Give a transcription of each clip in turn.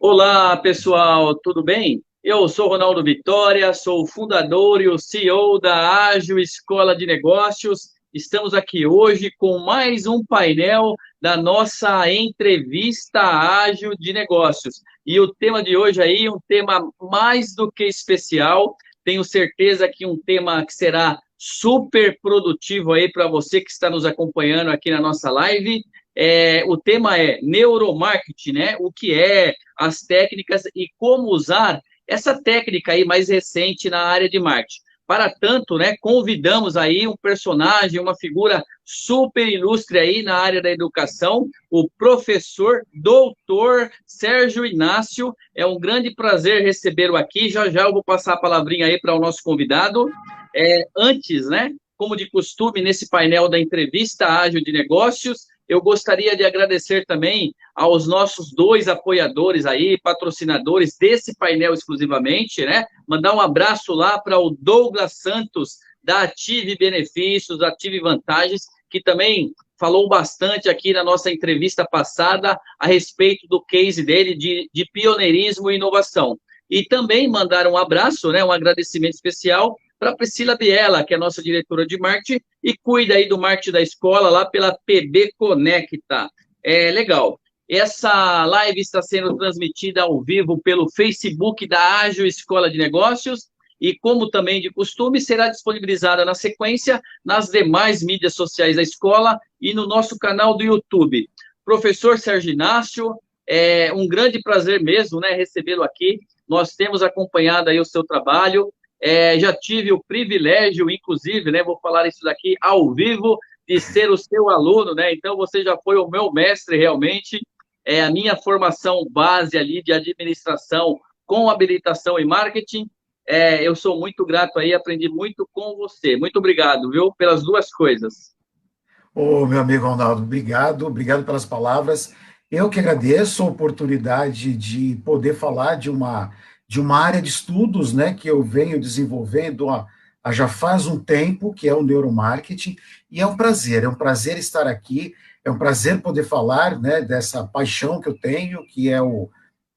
Olá, pessoal, tudo bem? Eu sou Ronaldo Vitória, sou o fundador e o CEO da Ágil Escola de Negócios. Estamos aqui hoje com mais um painel da nossa entrevista Ágil de Negócios. E o tema de hoje aí, um tema mais do que especial. Tenho certeza que um tema que será super produtivo aí para você que está nos acompanhando aqui na nossa live. O tema é neuromarketing, né? O que é, as técnicas e como usar essa técnica aí mais recente na área de marketing. Para tanto, né, convidamos aí um personagem, uma figura super ilustre aí na área da educação, o professor doutor Sérgio Inácio. É um grande prazer recebê-lo aqui. Já já eu vou passar a palavrinha aí para o nosso convidado. Antes, né, como de costume, nesse painel da entrevista ágil de negócios, eu gostaria de agradecer também aos nossos dois apoiadores aí, patrocinadores desse painel exclusivamente, né? Mandar um abraço lá para o Douglas Santos, da Ative Benefícios, Ative Vantagens, que também falou bastante aqui na nossa entrevista passada a respeito do case dele de pioneirismo e inovação. E também mandar um abraço, né, um agradecimento especial para a Priscila Biela, que é a nossa diretora de marketing, e cuida aí do marketing da escola lá pela PB Conecta. Legal. Essa live está sendo transmitida ao vivo pelo Facebook da Ágil Escola de Negócios e, como também de costume, será disponibilizada na sequência nas demais mídias sociais da escola e no nosso canal do YouTube. Professor Sérgio Inácio, é um grande prazer mesmo, né, recebê-lo aqui. Nós temos acompanhado aí o seu trabalho. Já tive o privilégio, inclusive, né, vou falar isso daqui ao vivo, de ser o seu aluno, né? Então você já foi o meu mestre realmente. A minha formação base ali de administração com habilitação em marketing. Eu sou muito grato aí, aprendi muito com você. Muito obrigado, viu, pelas duas coisas. Ô, meu amigo Ronaldo, obrigado pelas palavras. Eu que agradeço a oportunidade de poder falar de uma área de estudos, né, que eu venho desenvolvendo há já faz um tempo, que é o neuromarketing, e é um prazer estar aqui, é um prazer poder falar, né, dessa paixão que eu tenho, que é o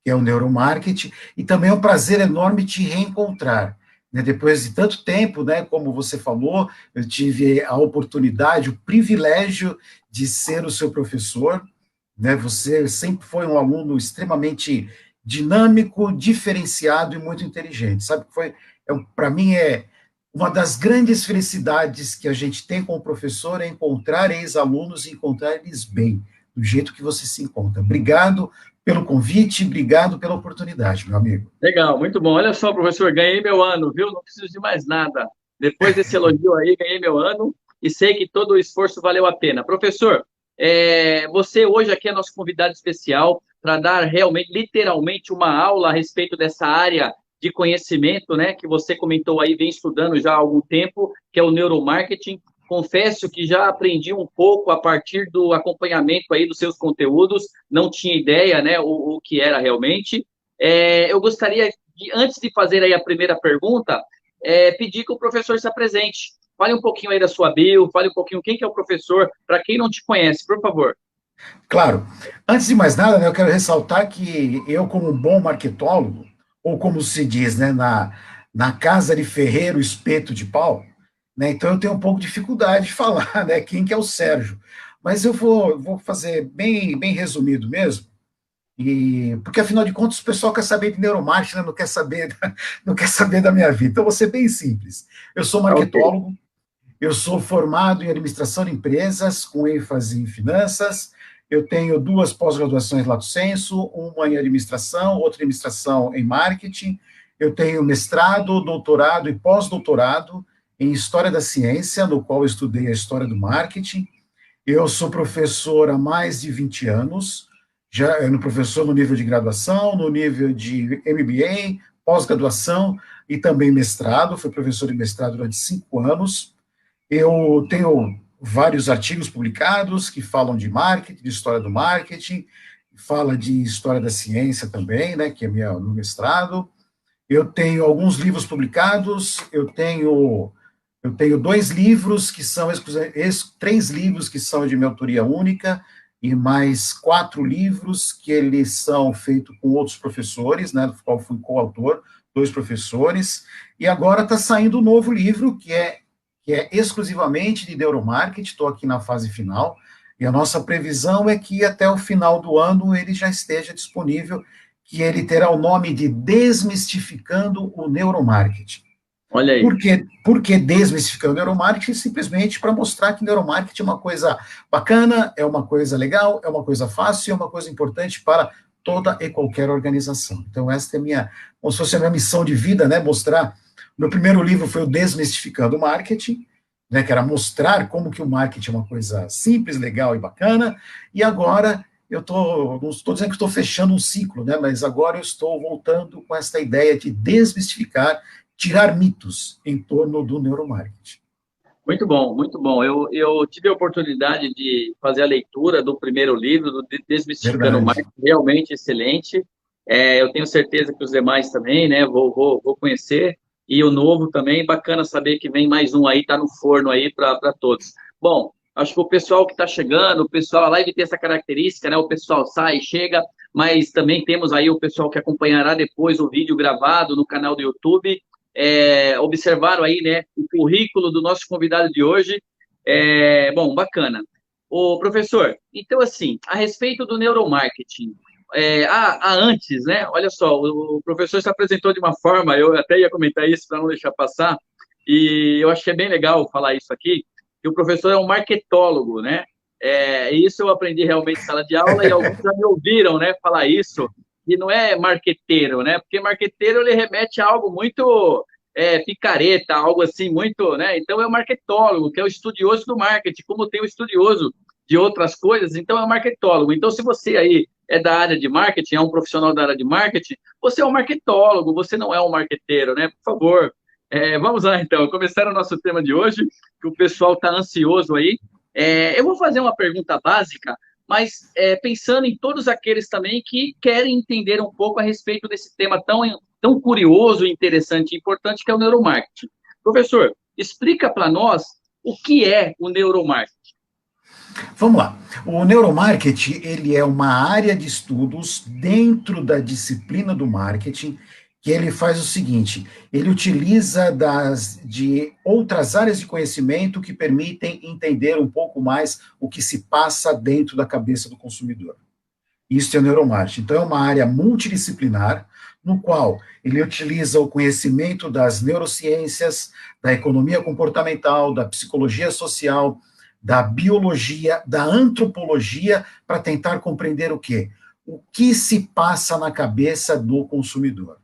neuromarketing, e também é um prazer enorme te reencontrar, né, depois de tanto tempo, né, como você falou, eu tive a oportunidade, o privilégio de ser o seu professor, né, você sempre foi um aluno extremamente dinâmico, diferenciado e muito inteligente, sabe? Para mim, uma das grandes felicidades que a gente tem como professor é encontrar ex-alunos e encontrar eles bem, do jeito que você se encontra. Obrigado pelo convite, obrigado pela oportunidade, meu amigo. Legal, muito bom. Olha só, professor, ganhei meu ano, viu? Não preciso de mais nada. Depois desse elogio aí, ganhei meu ano e sei que todo o esforço valeu a pena. Professor, você hoje aqui é nosso convidado especial para dar realmente, literalmente, uma aula a respeito dessa área de conhecimento, né, que você comentou aí, vem estudando já há algum tempo, que é o neuromarketing. Confesso que já aprendi um pouco a partir do acompanhamento aí dos seus conteúdos, não tinha ideia, né, o que era realmente. Eu gostaria, antes de fazer aí a primeira pergunta, pedir que o professor se apresente. Fale um pouquinho aí da sua bio, fale um pouquinho quem que é o professor, para quem não te conhece, por favor. Claro, antes de mais nada, né, eu quero ressaltar que eu, como um bom marketólogo, ou como se diz, né, na casa de ferreiro, espeto de pau, né, então eu tenho um pouco de dificuldade de falar, né, quem que é o Sérgio. Mas eu vou fazer bem resumido mesmo, porque afinal de contas o pessoal quer saber de neuromarketing, né, não quer saber da minha vida. Então, vou ser bem simples. Eu sou Tá ok. marketólogo, eu sou formado em administração de empresas, com ênfase em finanças. Eu tenho duas pós-graduações lato sensu, uma em administração, outra em administração em marketing. Eu tenho mestrado, doutorado e pós-doutorado em História da Ciência, no qual eu estudei a história do marketing. Eu sou professor há mais de 20 anos, já no professor no nível de graduação, no nível de MBA, pós-graduação e também mestrado. Fui professor de mestrado durante 5 anos. Eu tenho vários artigos publicados que falam de marketing, de história do marketing, fala de história da ciência também, né, que é meu mestrado. Eu tenho alguns livros publicados, eu tenho 2 livros que são 3 livros que são de minha autoria única, e mais 4 livros que eles são feitos com outros professores, né, do qual fui coautor, 2 professores, e agora está saindo um novo livro que é exclusivamente de neuromarketing, estou aqui na fase final, e a nossa previsão é que até o final do ano ele já esteja disponível, que ele terá o nome de Desmistificando o Neuromarketing. Olha aí. Por que desmistificando o neuromarketing? Simplesmente para mostrar que neuromarketing é uma coisa bacana, é uma coisa legal, é uma coisa fácil, é uma coisa importante para toda e qualquer organização. Então, essa é a minha, como se fosse a minha missão de vida, né? Mostrar. Meu primeiro livro foi o Desmistificando o Marketing, né? Que era mostrar como que o marketing é uma coisa simples, legal e bacana. E agora não estou dizendo que estou fechando um ciclo, né? Mas agora eu estou voltando com essa ideia de desmistificar, tirar mitos em torno do neuromarketing. Muito bom, muito bom. Eu tive a oportunidade de fazer a leitura do primeiro livro, do Desmistificando o Verdade. Marketing, realmente excelente. Eu tenho certeza que os demais também, né? Vou conhecer. E o novo também, bacana saber que vem mais um aí, tá no forno aí para todos. Bom, acho que o pessoal que está chegando, o pessoal, a live tem essa característica, né? O pessoal sai, chega, mas também temos aí o pessoal que acompanhará depois o vídeo gravado no canal do YouTube. Observaram aí, né, o currículo do nosso convidado de hoje. Bom, bacana. O professor, então assim, a respeito do neuromarketing, antes, né, olha só, o professor se apresentou de uma forma, eu até ia comentar isso para não deixar passar, e eu achei bem legal falar isso aqui, que o professor é um marketólogo, né, isso eu aprendi realmente em sala de aula, e alguns já me ouviram, né, falar isso, e não é marqueteiro, né? Porque marqueteiro ele remete a algo muito picareta, algo assim muito, né? Então é o marketólogo, que é o estudioso do marketing, como tem o estudioso de outras coisas, então é o marketólogo. Então, se você aí é da área de marketing, é um profissional da área de marketing, você é um marketólogo, você não é um marqueteiro, né? Por favor. Vamos lá, então. Começar o nosso tema de hoje, que o pessoal está ansioso aí. Eu vou fazer uma pergunta básica, mas pensando em todos aqueles também que querem entender um pouco a respeito desse tema tão curioso, interessante e importante que é o neuromarketing. Professor, explica para nós o que é o neuromarketing. Vamos lá. O neuromarketing, ele é uma área de estudos dentro da disciplina do marketing que ele faz o seguinte, ele utiliza de outras áreas de conhecimento que permitem entender um pouco mais o que se passa dentro da cabeça do consumidor. Isso é o neuromarketing. Então, é uma área multidisciplinar, no qual ele utiliza o conhecimento das neurociências, da economia comportamental, da psicologia social, da biologia, da antropologia, para tentar compreender o quê? O que se passa na cabeça do consumidor.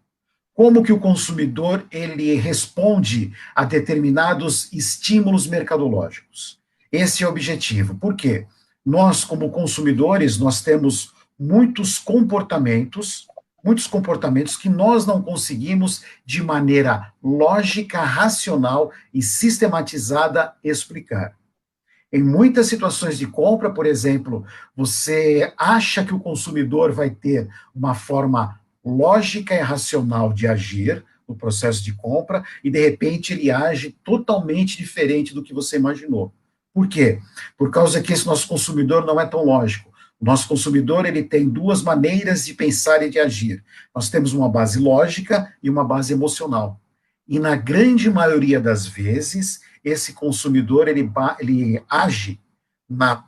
Como que o consumidor ele responde a determinados estímulos mercadológicos. Esse é o objetivo. Por quê? Nós, como consumidores, nós temos muitos comportamentos que nós não conseguimos, de maneira lógica, racional e sistematizada, explicar. Em muitas situações de compra, por exemplo, você acha que o consumidor vai ter uma forma lógica e racional de agir no processo de compra e, de repente, ele age totalmente diferente do que você imaginou. Por quê? Por causa que esse nosso consumidor não é tão lógico. O nosso consumidor ele tem duas maneiras de pensar e de agir. Nós temos uma base lógica e uma base emocional. E, na grande maioria das vezes, esse consumidor ele age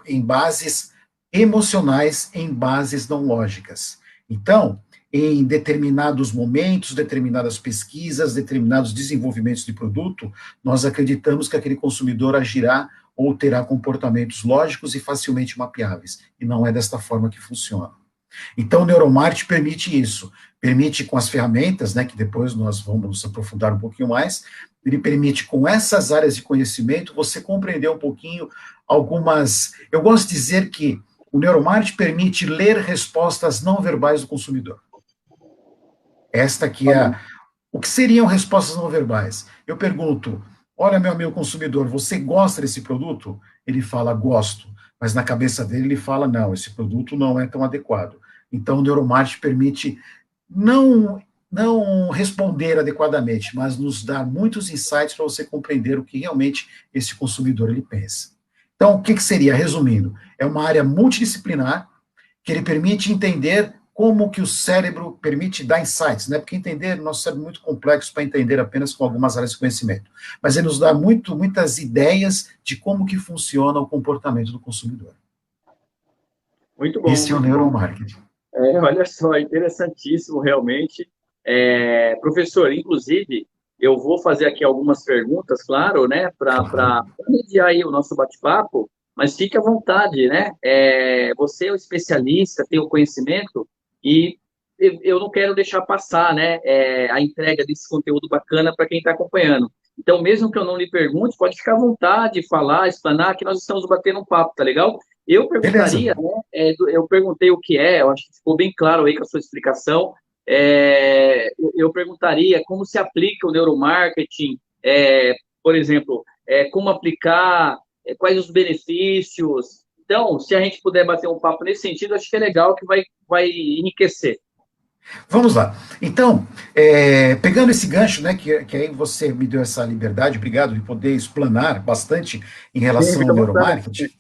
em bases emocionais, em bases não lógicas. Então, em determinados momentos, determinadas pesquisas, determinados desenvolvimentos de produto, nós acreditamos que aquele consumidor agirá ou terá comportamentos lógicos e facilmente mapeáveis. E não é desta forma que funciona. Então, o neuromarketing permite isso. Permite com as ferramentas, né, que depois nós vamos nos aprofundar um pouquinho mais, ele permite com essas áreas de conhecimento você compreender um pouquinho algumas... Eu gosto de dizer que o neuromarketing permite ler respostas não verbais do consumidor. Esta aqui é... O que seriam respostas não verbais? Eu pergunto, olha, meu amigo consumidor, você gosta desse produto? Ele fala, gosto. Mas na cabeça dele ele fala, não, esse produto não é tão adequado. Então, o neuromarketing permite não responder adequadamente, mas nos dar muitos insights para você compreender o que realmente esse consumidor ele pensa. Então, o que seria, resumindo? É uma área multidisciplinar que ele permite entender como que o cérebro permite dar insights, né? Porque entender, nosso cérebro é muito complexo para entender apenas com algumas áreas de conhecimento. Mas ele nos dá muitas ideias de como que funciona o comportamento do consumidor. Muito bom, Esse é o muito bom. neuromarketing. Olha só, interessantíssimo realmente. Professor, inclusive, eu vou fazer aqui algumas perguntas, claro, né, Claro. para mediar aí o nosso bate-papo, mas fique à vontade, né? Você é o especialista, tem o conhecimento, e eu não quero deixar passar, né, a entrega desse conteúdo bacana para quem está acompanhando. Então, mesmo que eu não lhe pergunte, pode ficar à vontade, falar, explanar, que nós estamos batendo um papo, tá legal? Eu Beleza. perguntaria, né, eu perguntei o que é, eu acho que ficou bem claro aí com a sua explicação. Eu perguntaria como se aplica o neuromarketing, por exemplo, como aplicar, quais os benefícios. Então, se a gente puder bater um papo nesse sentido, acho que é legal, que vai enriquecer. Vamos lá. Então, pegando esse gancho, né, que aí você me deu essa liberdade, obrigado, de poder explanar bastante em Sim, relação fica ao à vontade. neuromarketing.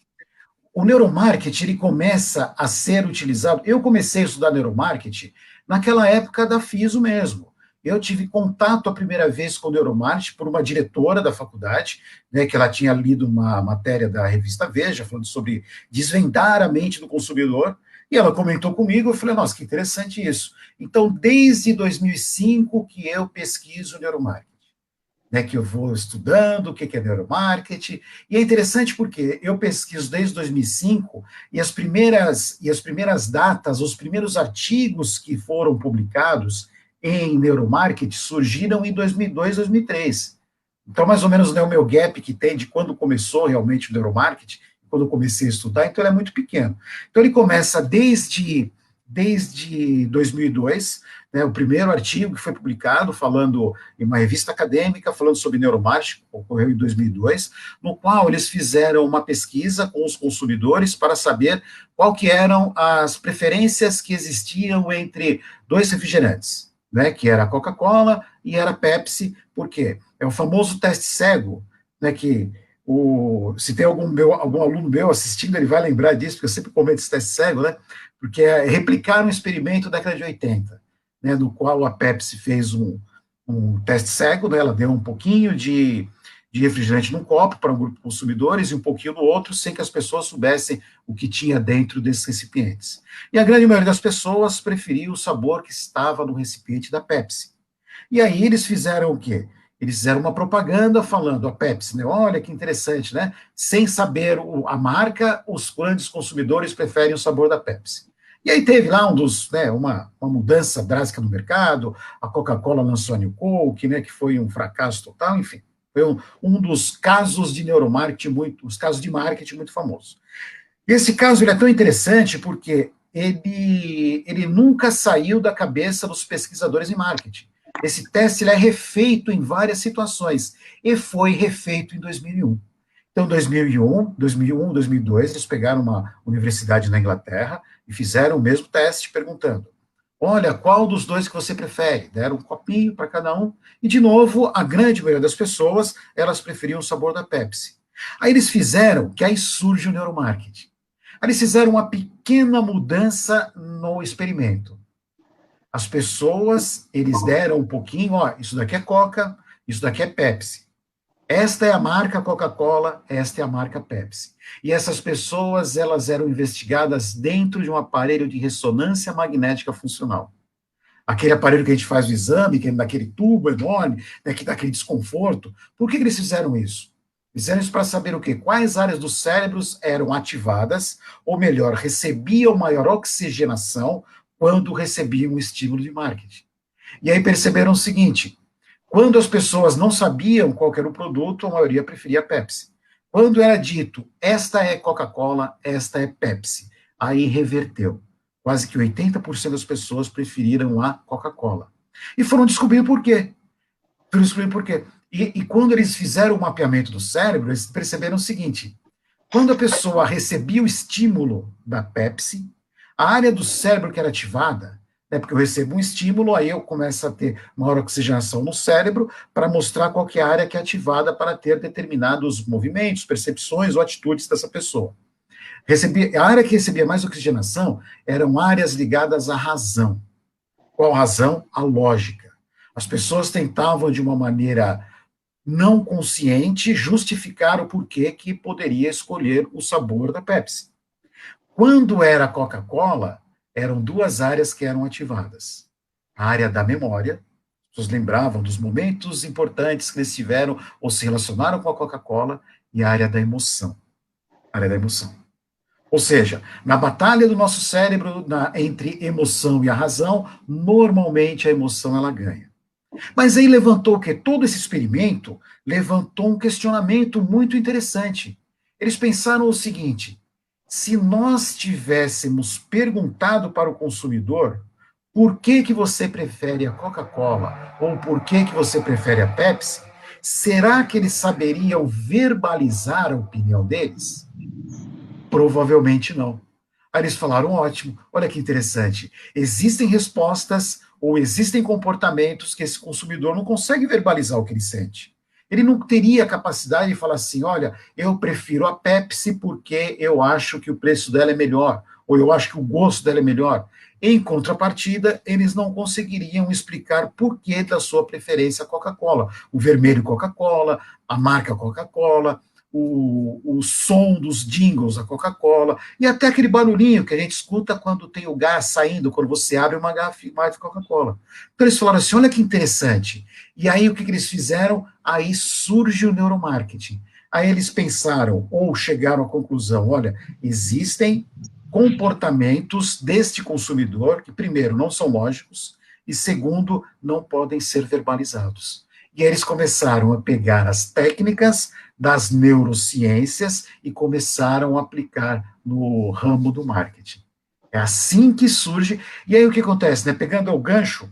O neuromarketing, ele começa a ser utilizado. Eu comecei a estudar neuromarketing naquela época da FISO mesmo. Eu tive contato a primeira vez com o neuromarketing por uma diretora da faculdade, né, que ela tinha lido uma matéria da revista Veja, falando sobre desvendar a mente do consumidor, e ela comentou comigo, eu falei, nossa, que interessante isso. Então, desde 2005 que eu pesquiso neuromarketing, né, que eu vou estudando o que é neuromarketing, e é interessante porque eu pesquiso desde 2005 e as primeiras datas, os primeiros artigos que foram publicados em neuromarketing surgiram em 2002, 2003. Então, mais ou menos, né, o meu gap que tem de quando começou realmente o neuromarketing, quando eu comecei a estudar, então ele é muito pequeno. Então, ele começa desde 2002, né, o primeiro artigo que foi publicado, falando em uma revista acadêmica, falando sobre neuromarketing, ocorreu em 2002, no qual eles fizeram uma pesquisa com os consumidores para saber qual que eram as preferências que existiam entre dois refrigerantes, né, que era a Coca-Cola e era a Pepsi, por quê? É o famoso teste cego, né, que se tem algum aluno meu assistindo, ele vai lembrar disso, porque eu sempre comento esse teste cego, né, porque é replicar um experimento da década de 80, né, no qual a Pepsi fez um teste cego, né, ela deu um pouquinho de refrigerante num copo para um grupo de consumidores e um pouquinho no outro, sem que as pessoas soubessem o que tinha dentro desses recipientes. E a grande maioria das pessoas preferia o sabor que estava no recipiente da Pepsi. E aí eles fizeram o quê? Eles fizeram uma propaganda falando a Pepsi, né? Olha que interessante, né? Sem saber a marca, os grandes consumidores preferem o sabor da Pepsi. E aí teve lá uma mudança drástica no mercado, a Coca-Cola lançou a New Coke, né, que foi um fracasso total, enfim. Foi um dos casos de neuromarketing, os casos de marketing muito famosos. Esse caso ele é tão interessante porque ele nunca saiu da cabeça dos pesquisadores em marketing. Esse teste ele é refeito em várias situações e foi refeito em 2001. Então, 2001, 2002, eles pegaram uma universidade na Inglaterra e fizeram o mesmo teste perguntando: olha, qual dos dois que você prefere? Deram um copinho para cada um e, de novo, a grande maioria das pessoas, elas preferiam o sabor da Pepsi. Aí eles fizeram, que aí surge o neuromarketing. Aí eles fizeram uma pequena mudança no experimento. As pessoas, eles deram um pouquinho, ó, isso daqui é Coca, isso daqui é Pepsi. Esta é a marca Coca-Cola, esta é a marca Pepsi. E essas pessoas, elas eram investigadas dentro de um aparelho de ressonância magnética funcional. Aquele aparelho que a gente faz o exame, que é daquele tubo enorme, né, que dá aquele desconforto. Por que eles fizeram isso? Fizeram isso para saber o quê? Quais áreas dos cérebros eram ativadas, ou melhor, recebiam maior oxigenação quando recebiam um estímulo de marketing. E aí perceberam o seguinte: quando as pessoas não sabiam qual era o produto, a maioria preferia a Pepsi. Quando era dito, esta é Coca-Cola, esta é Pepsi, aí reverteu. Quase que 80% das pessoas preferiram a Coca-Cola. E foram descobrir por quê. Foram descobrir por quê. E quando eles fizeram o mapeamento do cérebro, eles perceberam o seguinte: quando a pessoa recebia o estímulo da Pepsi, a área do cérebro que era ativada, né? Porque eu recebo um estímulo, aí eu começo a ter maior oxigenação no cérebro para mostrar qual que é a área que é ativada para ter determinados movimentos, percepções ou atitudes dessa pessoa. A área que recebia mais oxigenação eram áreas ligadas à razão. Qual razão? A lógica. As pessoas tentavam, de uma maneira não consciente, justificar o porquê que poderia escolher o sabor da Pepsi. Quando era Coca-Cola, eram duas áreas que eram ativadas. A área da memória, as pessoas lembravam dos momentos importantes que eles tiveram ou se relacionaram com a Coca-Cola, e a área da emoção. A área da emoção. Ou seja, na batalha do nosso cérebro entre emoção e a razão, normalmente a emoção ela ganha. Mas aí levantou o quê? Todo esse experimento levantou um questionamento muito interessante. Eles pensaram o seguinte: se nós tivéssemos perguntado para o consumidor por que que você prefere a Coca-Cola ou por que que você prefere a Pepsi, será que eles saberiam verbalizar a opinião deles? Provavelmente não. Aí eles falaram, ótimo, olha que interessante. Existem respostas ou existem comportamentos que esse consumidor não consegue verbalizar o que ele sente. Ele não teria a capacidade de falar assim, olha, eu prefiro a Pepsi porque eu acho que o preço dela é melhor, ou eu acho que o gosto dela é melhor. Em contrapartida, eles não conseguiriam explicar por que da sua preferência a Coca-Cola. O vermelho Coca-Cola, a marca Coca-Cola, o som dos jingles da Coca-Cola, e até aquele barulhinho que a gente escuta quando tem o gás saindo, quando você abre uma garrafa de Coca-Cola. Então eles falaram assim, olha que interessante. E aí o que eles fizeram? Aí surge o neuromarketing. Aí eles pensaram, ou chegaram à conclusão, olha, existem comportamentos deste consumidor que, primeiro, não são lógicos, e segundo, não podem ser verbalizados. E aí eles começaram a pegar as técnicas das neurociências e começaram a aplicar no ramo do marketing. É assim que surge. E aí o que acontece, né? Pegando o gancho,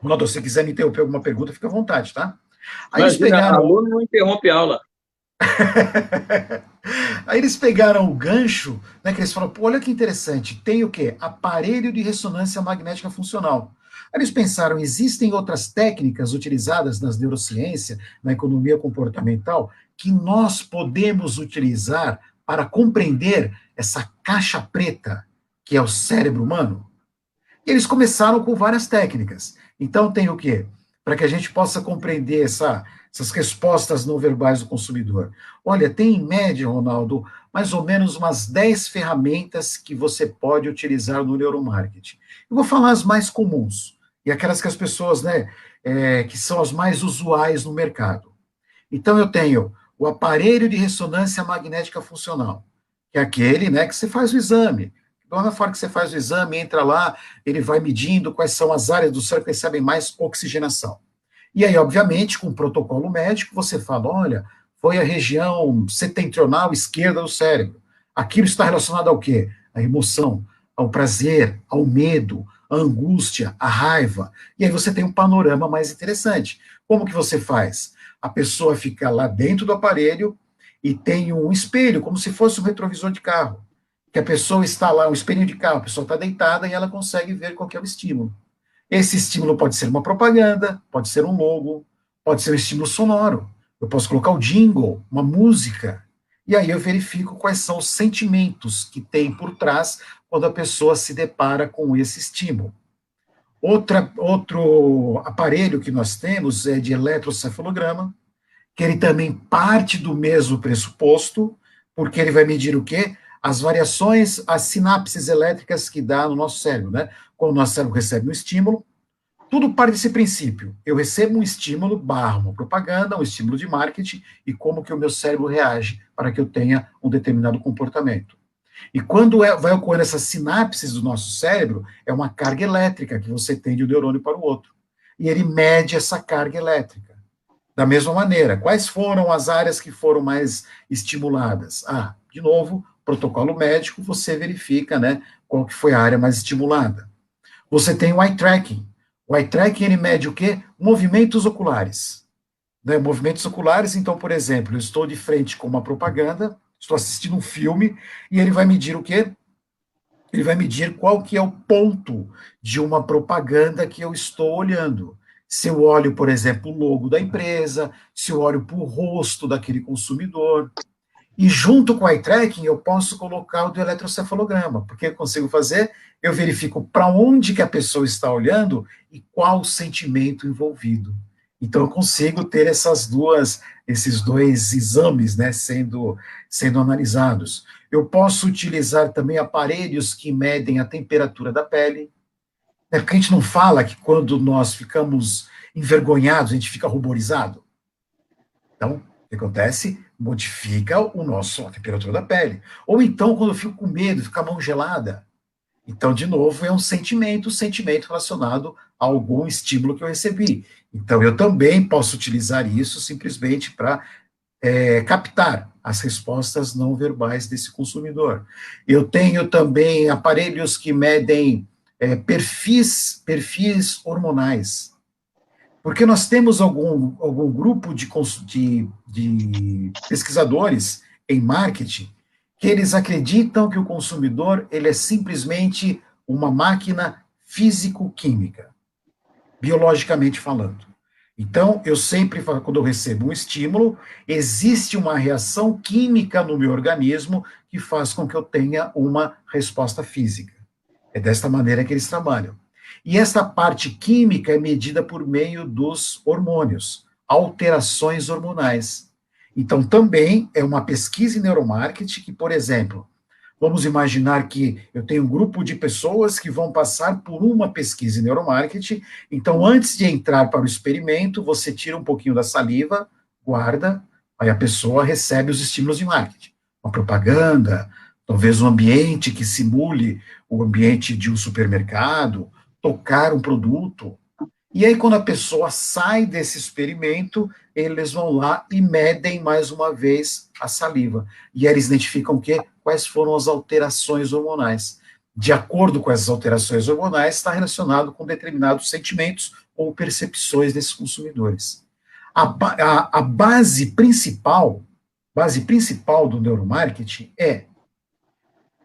Ronaldo, se você quiser me interromper alguma pergunta, fica à vontade, tá? Aí eles Imagina, pegaram. aluno não interrompe a aula. Aí eles pegaram o gancho, né, que eles falaram, pô, olha que interessante, tem o quê? Aparelho de ressonância magnética funcional. Aí eles pensaram, existem outras técnicas utilizadas nas neurociências, na economia comportamental, que nós podemos utilizar para compreender essa caixa preta que é o cérebro humano? E eles começaram com várias técnicas. Então, tem o quê? Para que a gente possa compreender essas respostas não verbais do consumidor. Olha, tem em média, Ronaldo, mais ou menos umas 10 ferramentas que você pode utilizar no neuromarketing. Eu vou falar as mais comuns, e aquelas que as pessoas, né, que são as mais usuais no mercado. Então, eu tenho o aparelho de ressonância magnética funcional, que é aquele, né, que você faz o exame. Na hora que você faz o exame, entra lá, ele vai medindo quais são as áreas do cérebro que recebem mais oxigenação. E aí, obviamente, com o protocolo médico, você fala, olha, foi a região setentrional esquerda do cérebro. Aquilo está relacionado ao quê? À emoção, ao prazer, ao medo, à angústia, à raiva. E aí você tem um panorama mais interessante. Como que você faz? A pessoa fica lá dentro do aparelho e tem um espelho, como se fosse um retrovisor de carro. Que a pessoa está lá, um espelho de carro, a pessoa está deitada e ela consegue ver qual é o estímulo. Esse estímulo pode ser uma propaganda, pode ser um logo, pode ser um estímulo sonoro. Eu posso colocar o jingle, uma música, e aí eu verifico quais são os sentimentos que tem por trás quando a pessoa se depara com esse estímulo. Outro aparelho que nós temos é de eletrocefalograma, que ele também parte do mesmo pressuposto, porque ele vai medir o quê? As variações, as sinapses elétricas que dá no nosso cérebro, né? Quando o nosso cérebro recebe um estímulo, tudo parte desse princípio. Eu recebo um estímulo, barra uma propaganda, um estímulo de marketing, e como que o meu cérebro reage para que eu tenha um determinado comportamento. E quando vai ocorrer essas sinapses do nosso cérebro, é uma carga elétrica que você tem de um neurônio para o outro. E ele mede essa carga elétrica. Da mesma maneira, quais foram as áreas que foram mais estimuladas? De novo, protocolo médico, você verifica, né, qual que foi a área mais estimulada. Você tem o eye tracking. O eye tracking, ele mede o quê? Movimentos oculares. Né, movimentos oculares, então, por exemplo, eu estou de frente com uma propaganda, estou assistindo um filme, e ele vai medir o quê? ele vai medir qual que é o ponto de uma propaganda que eu estou olhando. Se eu olho, por exemplo, o logo da empresa, se eu olho para o rosto daquele consumidor. E junto com o eye tracking, eu posso colocar o do eletrocefalograma, porque eu consigo fazer, eu verifico para onde que a pessoa está olhando e qual o sentimento envolvido. Então, eu consigo ter esses dois exames, né, sendo analisados. Eu posso utilizar também aparelhos que medem a temperatura da pele, né, porque a gente não fala que quando nós ficamos envergonhados, a gente fica ruborizado. Então, o que acontece? Modifica a temperatura da pele. Ou então, quando eu fico com medo, fica a mão gelada. Então, de novo, é um sentimento relacionado a algum estímulo que eu recebi. Então, eu também posso utilizar isso simplesmente para captar as respostas não verbais desse consumidor. Eu tenho também aparelhos que medem perfis hormonais. Porque nós temos algum grupo de pesquisadores em marketing que eles acreditam que o consumidor ele é simplesmente uma máquina físico-química, biologicamente falando. Então, eu sempre falo, quando eu recebo um estímulo, existe uma reação química no meu organismo que faz com que eu tenha uma resposta física. É desta maneira que eles trabalham. E essa parte química é medida por meio dos hormônios, alterações hormonais. Então, também é uma pesquisa em neuromarketing que, por exemplo, vamos imaginar que eu tenho um grupo de pessoas que vão passar por uma pesquisa em neuromarketing. Então, antes de entrar para o experimento, você tira um pouquinho da saliva, guarda, aí a pessoa recebe os estímulos de marketing. Uma propaganda, talvez um ambiente que simule o ambiente de um supermercado, tocar um produto. E aí, quando a pessoa sai desse experimento, eles vão lá e medem mais uma vez a saliva. E aí eles identificam o quê? Quais foram as alterações hormonais. De acordo com essas alterações hormonais, está relacionado com determinados sentimentos ou percepções desses consumidores. A base principal do neuromarketing é: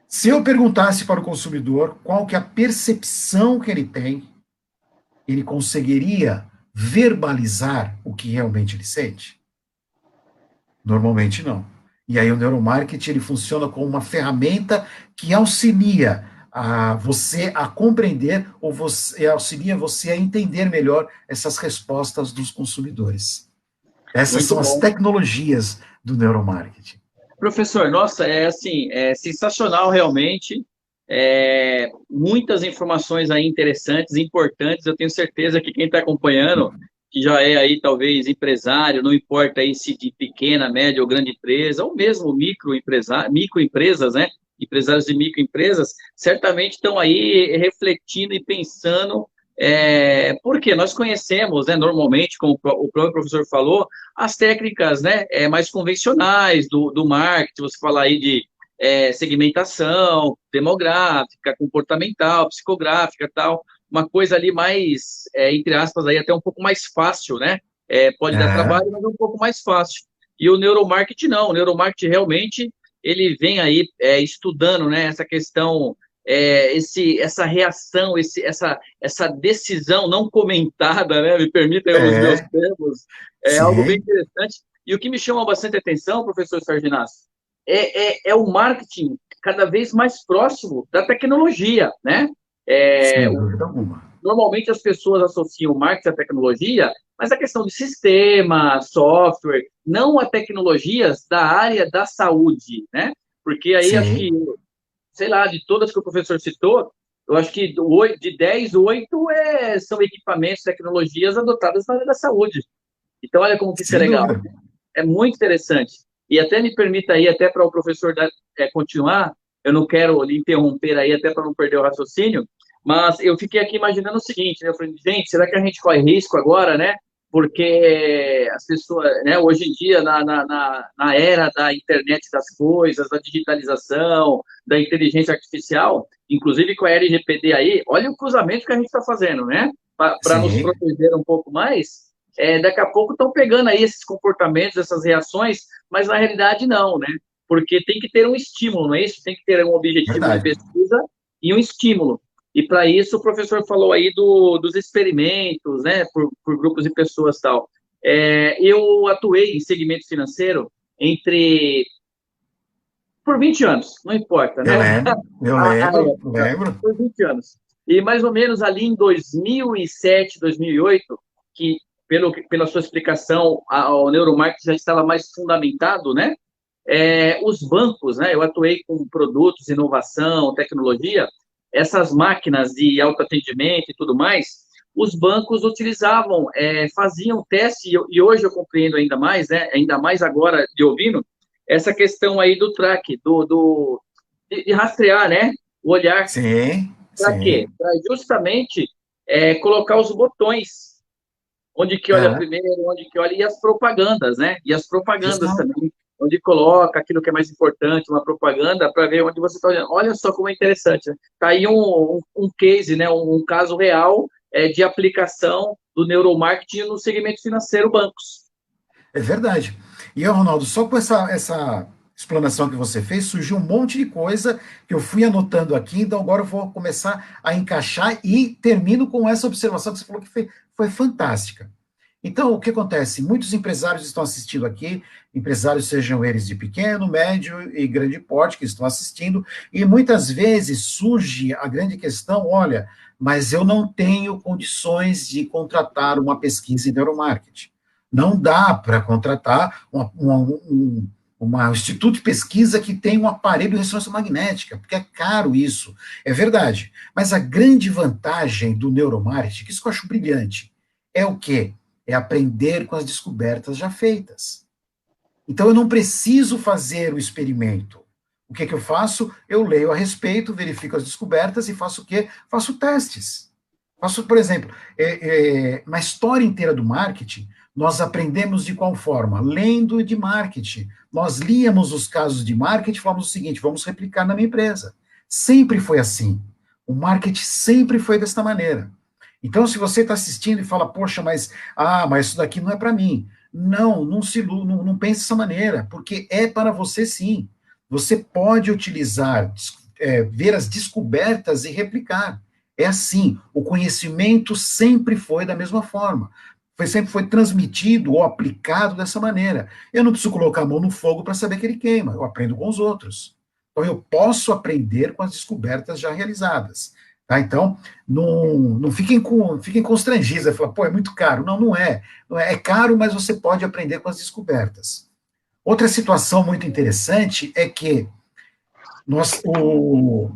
se eu perguntasse para o consumidor qual que é a percepção que ele tem, ele conseguiria verbalizar o que realmente ele sente? Normalmente não. E aí o neuromarketing ele funciona como uma ferramenta que auxilia a você a compreender ou auxilia você a entender melhor essas respostas dos consumidores. Essas Muito são as bom. tecnologias do neuromarketing. Professor, nossa, é assim, é sensacional realmente. Muitas informações aí interessantes, importantes. Eu tenho certeza que quem está acompanhando, que já é aí talvez empresário, não importa aí se de pequena, média ou grande empresa, ou mesmo microempresas, né? Empresários de microempresas, certamente estão aí refletindo e pensando, porque nós conhecemos, né, normalmente, como o próprio professor falou, as técnicas, né, mais convencionais do marketing, você falar aí de segmentação demográfica, comportamental, psicográfica, tal, uma coisa ali mais, entre aspas, aí até um pouco mais fácil, né? Pode dar É, trabalho, mas é um pouco mais fácil. E o neuromarketing não, o neuromarketing realmente ele vem aí estudando, né, essa questão, essa reação, essa decisão não comentada, né? Me permita aí os meus é, termos, é algo bem sim, interessante. E o que me chama bastante atenção, professor Sarginas, é o marketing cada vez mais próximo da tecnologia, né? É, sem dúvida alguma. Normalmente as pessoas associam o marketing à tecnologia, mas a questão de sistema, software, não a tecnologias da área da saúde, né? Porque aí acho que, Sim, sei lá, de todas que o professor citou, eu acho que de 10, 8 são equipamentos, tecnologias adotadas na área da saúde. Então, olha como que isso é sem legal. dúvida. É muito interessante. E até me permita aí, até para o professor continuar, eu não quero lhe interromper aí, até para não perder o raciocínio, mas eu fiquei aqui imaginando o seguinte, né? Eu falei, gente, será que a gente corre risco agora, né? Porque as pessoas, né, hoje em dia, na era da internet das coisas, da digitalização, da inteligência artificial, inclusive com a LGPD aí, olha o cruzamento que a gente está fazendo, né? Para nos Sim, proteger um pouco mais, daqui a pouco estão pegando aí esses comportamentos, essas reações, mas na realidade não, né? Porque tem que ter um estímulo, não é isso? Tem que ter um objetivo de verdade. pesquisa e um estímulo. E para isso o professor falou aí dos experimentos, né, por grupos de pessoas e tal. Eu atuei em segmento financeiro por 20 anos, não importa, Eu né? lembro, eu A lembro, época, lembro. por 20 anos. E mais ou menos ali em 2007, 2008, que pela sua explicação, o neuromarketing já estava mais fundamentado, né? Os bancos, né? Eu atuei com produtos, inovação, tecnologia, essas máquinas de autoatendimento e tudo mais, os bancos utilizavam, faziam teste, e hoje eu compreendo ainda mais, né? Ainda mais agora de ouvindo, essa questão aí do track, de rastrear, né? O olhar. Sim, Para quê? sim. Para justamente colocar os botões, onde que olha É, primeiro, onde que olha, e as propagandas, né? E as propagandas exato. também, onde coloca aquilo que é mais importante, uma propaganda, para ver onde você está olhando. Olha só como é interessante. Né? Tá aí um case, né? Um caso real de aplicação do neuromarketing no segmento financeiro bancos. É verdade. E, Ronaldo, só com essa explanação que você fez, surgiu um monte de coisa que eu fui anotando aqui, então agora eu vou começar a encaixar e termino com essa observação que você falou que foi fantástica. Então, o que acontece? Muitos empresários estão assistindo aqui, empresários sejam eles de pequeno, médio e grande porte, que estão assistindo, e muitas vezes surge a grande questão: olha, mas eu não tenho condições de contratar uma pesquisa em neuromarketing. Não dá para contratar um instituto de pesquisa que tem um aparelho de ressonância magnética, porque é caro isso. É verdade. Mas a grande vantagem do neuromarketing, que isso que eu acho brilhante, é o quê? É aprender com as descobertas já feitas. Então eu não preciso fazer o experimento. O que eu faço? Eu leio a respeito, verifico as descobertas e faço o quê? Faço testes. Faço, por exemplo, na história inteira do marketing, nós aprendemos de qual forma? Lendo de marketing. Nós líamos os casos de marketing e falamos o seguinte: vamos replicar na minha empresa. Sempre foi assim. O marketing sempre foi desta maneira. Então, se você está assistindo e fala, poxa, mas isso daqui não é para mim. Não, não pense dessa maneira, porque é para você sim. Você pode utilizar, ver as descobertas e replicar. É assim, o conhecimento sempre foi da mesma forma. Sempre foi transmitido ou aplicado dessa maneira. Eu não preciso colocar a mão no fogo para saber que ele queima, eu aprendo com os outros. Então, eu posso aprender com as descobertas já realizadas. Tá? Então, não fiquem constrangidos, falar, pô, é muito caro. Não, não é. Não é. É caro, mas você pode aprender com as descobertas. Outra situação muito interessante é que nós, o,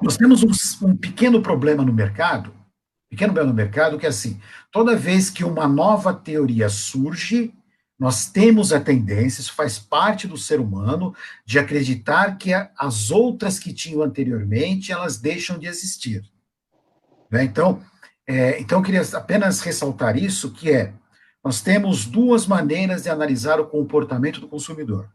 nós temos um pequeno problema no mercado, que é assim: toda vez que uma nova teoria surge, nós temos a tendência, isso faz parte do ser humano, de acreditar que as outras que tinham anteriormente, elas deixam de existir. Né? Então, eu queria apenas ressaltar isso, que nós temos duas maneiras de analisar o comportamento do consumidor.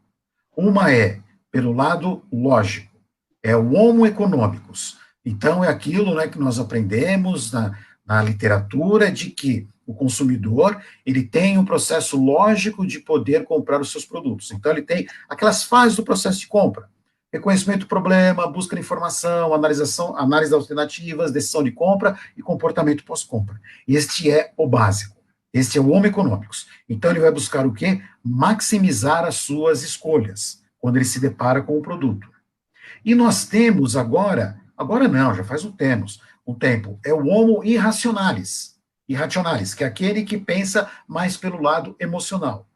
Uma é pelo lado lógico, é o homo economicus. Então, é aquilo, né, que nós aprendemos na literatura, de que o consumidor ele tem um processo lógico de poder comprar os seus produtos. Então, ele tem aquelas fases do processo de compra: reconhecimento do problema, busca de informação, análise de alternativas, decisão de compra e comportamento pós-compra. Este é o básico. Este é o homo econômicos. Então, ele vai buscar o quê? Maximizar as suas escolhas quando ele se depara com o produto. E nós temos agora não, já faz um tempo, é o homo irracionalis, que é aquele que pensa mais pelo lado emocional.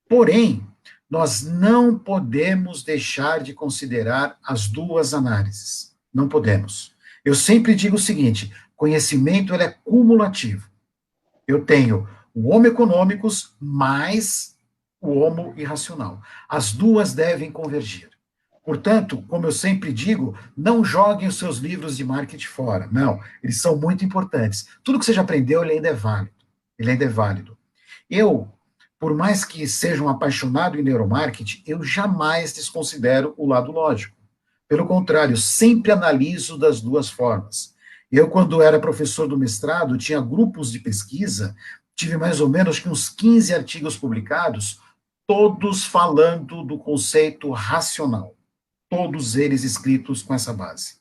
Porém, nós não podemos deixar de considerar as duas análises. Não podemos. Eu sempre digo o seguinte: conhecimento ele é cumulativo. Eu tenho o homo econômicos mais o homo irracional. As duas devem convergir. Portanto, como eu sempre digo, não joguem os seus livros de marketing fora. Não, eles são muito importantes. Tudo que você já aprendeu, ele ainda é válido. Ele ainda é válido. Eu, por mais que seja um apaixonado em neuromarketing, eu jamais desconsidero o lado lógico. Pelo contrário, sempre analiso das duas formas. Eu, quando era professor do mestrado, tinha grupos de pesquisa, tive mais ou menos uns 15 artigos publicados, todos falando do conceito racional, todos eles escritos com essa base.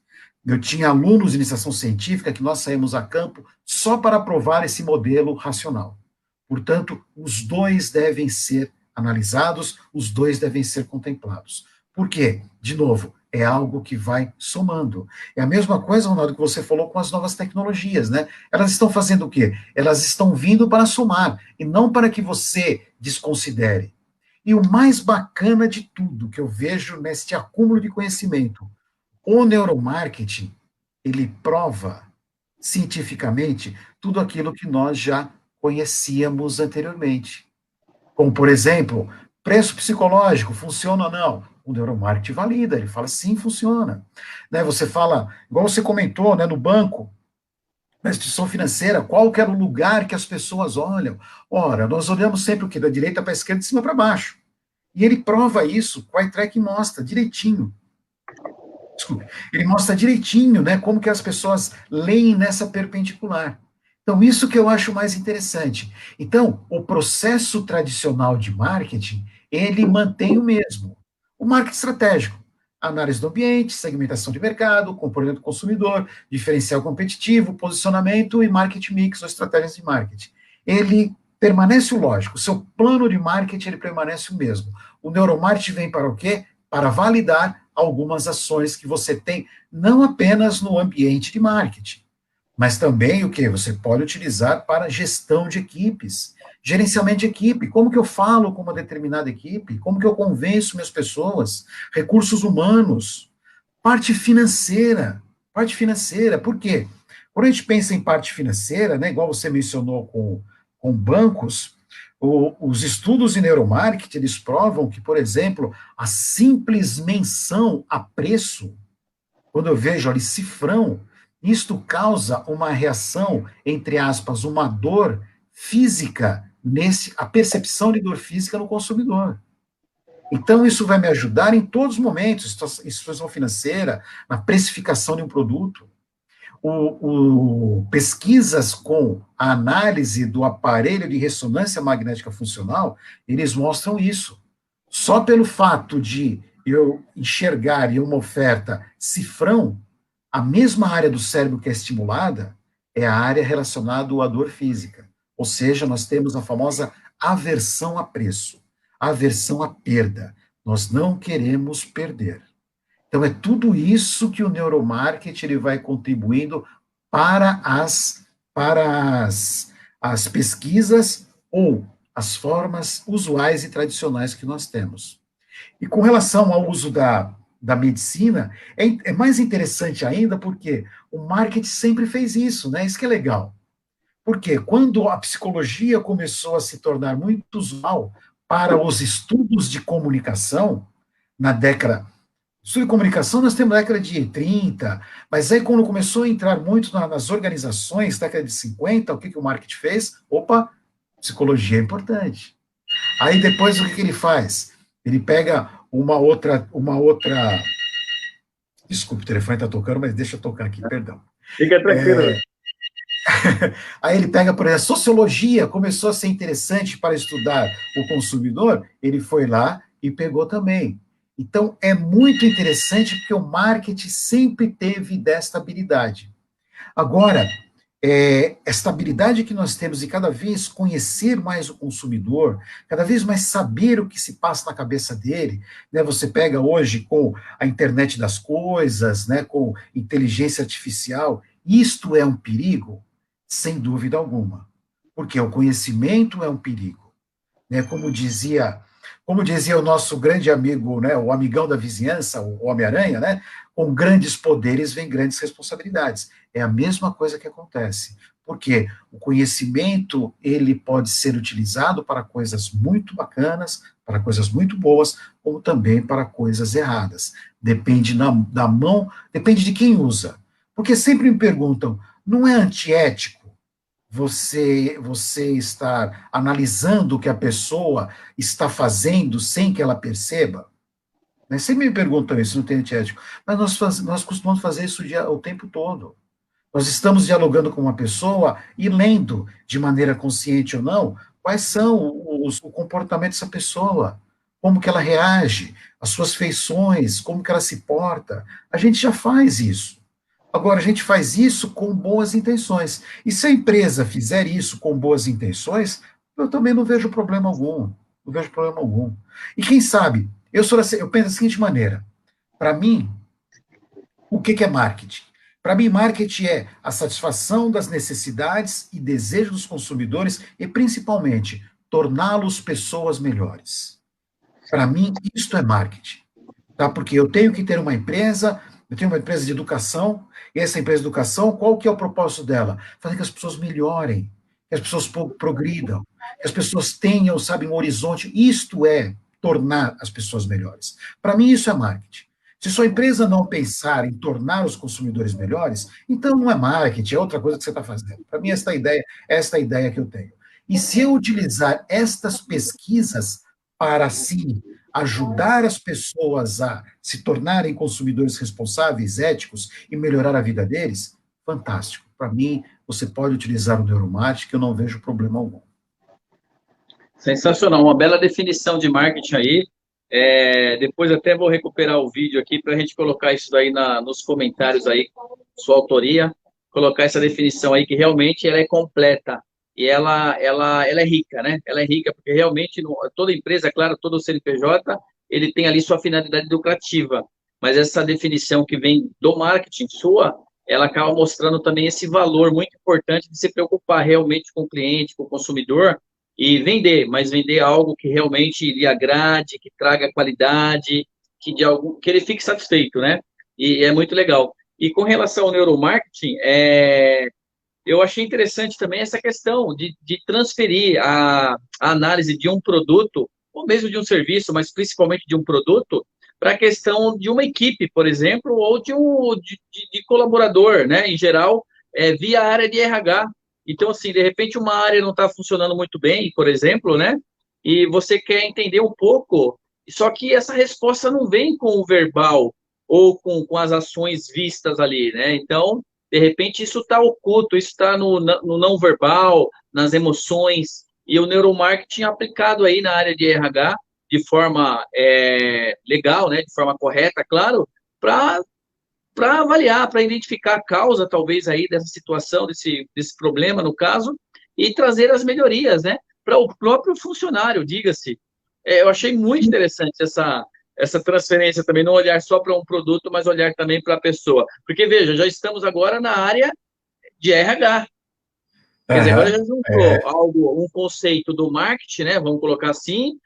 Eu tinha alunos de iniciação científica que nós saímos a campo só para provar esse modelo racional. Portanto, os dois devem ser analisados, os dois devem ser contemplados. Por quê? De novo, é algo que vai somando. É a mesma coisa, Ronaldo, que você falou com as novas tecnologias, né? Elas estão fazendo o quê? Elas estão vindo para somar, e não para que você desconsidere. E o mais bacana de tudo que eu vejo neste acúmulo de conhecimento, o neuromarketing, ele prova cientificamente tudo aquilo que nós já conhecíamos anteriormente. Como, por exemplo, preço psicológico, funciona ou não? O neuromarketing valida, ele fala, sim, funciona. Né, você fala, igual você comentou, né, no banco, na instituição financeira, qual que era o lugar que as pessoas olham? Ora, nós olhamos sempre o quê? Da direita para a esquerda, de cima para baixo. E ele prova isso, o iTrack mostra direitinho. Desculpe, ele mostra direitinho, né, como que as pessoas leem nessa perpendicular. Então, isso que eu acho mais interessante. Então, o processo tradicional de marketing, ele mantém o mesmo. O marketing estratégico, análise do ambiente, segmentação de mercado, comportamento do consumidor, diferencial competitivo, posicionamento e marketing mix, ou estratégias de marketing. Ele permanece o lógico, o seu plano de marketing, ele permanece o mesmo. O neuromarketing vem para o quê? Para validar algumas ações que você tem, não apenas no ambiente de marketing, mas também o que você pode utilizar para gestão de equipes, gerenciamento de equipe, como que eu falo com uma determinada equipe, como que eu convenço minhas pessoas, recursos humanos, parte financeira, por quê? Quando a gente pensa em parte financeira, né, igual você mencionou com bancos, os estudos em neuromarketing, eles provam que, por exemplo, a simples menção a preço, quando eu vejo ali cifrão, isto causa uma reação, entre aspas, uma dor física, a percepção de dor física no consumidor. Então, isso vai me ajudar em todos os momentos, situação financeira, na precificação de um produto. Pesquisas com a análise do aparelho de ressonância magnética funcional, eles mostram isso. Só pelo fato de eu enxergar em uma oferta cifrão, a mesma área do cérebro que é estimulada é a área relacionada à dor física. Ou seja, nós temos a famosa aversão a preço, aversão à perda. Nós não queremos perder. Então, é tudo isso que o neuromarketing ele vai contribuindo para as pesquisas ou as formas usuais e tradicionais que nós temos. E com relação ao uso da medicina, é mais interessante ainda porque o marketing sempre fez isso, né? Isso que é legal. Porque quando a psicologia começou a se tornar muito usual para os estudos de comunicação, na década Estudo de comunicação, nós temos na década de 30, mas aí quando começou a entrar muito nas organizações, década de 50, o que o marketing fez? Opa, psicologia é importante. Aí depois o que ele faz? Ele pega desculpe, o telefone está tocando, mas deixa eu tocar aqui, perdão. Fica tranquilo. Aí ele pega, por exemplo, a sociologia começou a ser interessante para estudar o consumidor, ele foi lá e pegou também. Então, é muito interessante porque o marketing sempre teve desta habilidade. Agora, esta habilidade que nós temos de cada vez conhecer mais o consumidor, cada vez mais saber o que se passa na cabeça dele, né? Você pega hoje com a internet das coisas, né? Com inteligência artificial, isto é um perigo? Sem dúvida alguma. Porque o conhecimento é um perigo. Né? Como dizia o nosso grande amigo, né, o amigão da vizinhança, o Homem-Aranha, né, com grandes poderes vem grandes responsabilidades. É a mesma coisa que acontece. Porque o conhecimento, ele pode ser utilizado para coisas muito bacanas, para coisas muito boas, ou também para coisas erradas. Depende da mão, depende de quem usa. Porque sempre me perguntam, não é antiético você estar analisando o que a pessoa está fazendo sem que ela perceba? Né? Sempre me perguntam isso, não tem antiético. Mas nós costumamos fazer isso o tempo todo. Nós estamos dialogando com uma pessoa e lendo, de maneira consciente ou não, quais são o comportamento dessa pessoa, como que ela reage, as suas feições, como que ela se porta. A gente já faz isso. Agora, a gente faz isso com boas intenções. E se a empresa fizer isso com boas intenções, eu também não vejo problema algum. Não vejo problema algum. E quem sabe, eu penso da seguinte maneira: para mim, o que é marketing? Para mim, marketing é a satisfação das necessidades e desejos dos consumidores e, principalmente, torná-los pessoas melhores. Para mim, isto é marketing. Tá? Porque eu tenho que ter uma empresa, eu tenho uma empresa de educação, e essa empresa de educação, qual que é o propósito dela? Fazer que as pessoas melhorem, que as pessoas progridam, que as pessoas tenham, sabe, um horizonte. Isto é tornar as pessoas melhores. Para mim, isso é marketing. Se sua empresa não pensar em tornar os consumidores melhores, então não é marketing, é outra coisa que você está fazendo. Para mim, esta é a ideia que eu tenho. E se eu utilizar estas pesquisas para, sim, ajudar as pessoas a se tornarem consumidores responsáveis, éticos e melhorar a vida deles, fantástico. Para mim, você pode utilizar o neuromarketing, que eu não vejo problema algum. Sensacional, uma bela definição de marketing aí. Depois até vou recuperar o vídeo aqui para a gente colocar isso daí nos comentários aí, sua autoria, colocar essa definição aí que realmente ela é completa e ela é rica, né? Ela é rica porque realmente toda empresa, claro, todo o CNPJ, ele tem ali sua finalidade lucrativa, mas essa definição que vem do marketing sua, ela acaba mostrando também esse valor muito importante de se preocupar realmente com o cliente, com o consumidor, e vender, mas vender algo que realmente lhe agrade, que traga qualidade, que ele fique satisfeito, né? E é muito legal. E com relação ao neuromarketing, eu achei interessante também essa questão de transferir a análise de um produto, ou mesmo de um serviço, mas principalmente de um produto, para a questão de uma equipe, por exemplo, ou de colaborador, né? Em geral, via área de RH. Então, assim, de repente uma área não está funcionando muito bem, por exemplo, né? E você quer entender um pouco, só que essa resposta não vem com o verbal ou com as ações vistas ali, né? Então, de repente, isso está oculto, isso está no não verbal, nas emoções, e o neuromarketing aplicado aí na área de RH de forma legal, né, de forma correta, claro, para avaliar, para identificar a causa, talvez, aí dessa situação, desse problema, no caso, e trazer as melhorias, né, para o próprio funcionário, diga-se. Eu achei muito interessante essa transferência também, não olhar só para um produto, mas olhar também para a pessoa. Porque, veja, já estamos agora na área de RH. Quer dizer, agora Aham, já juntou um conceito do marketing, né? Vamos colocar assim,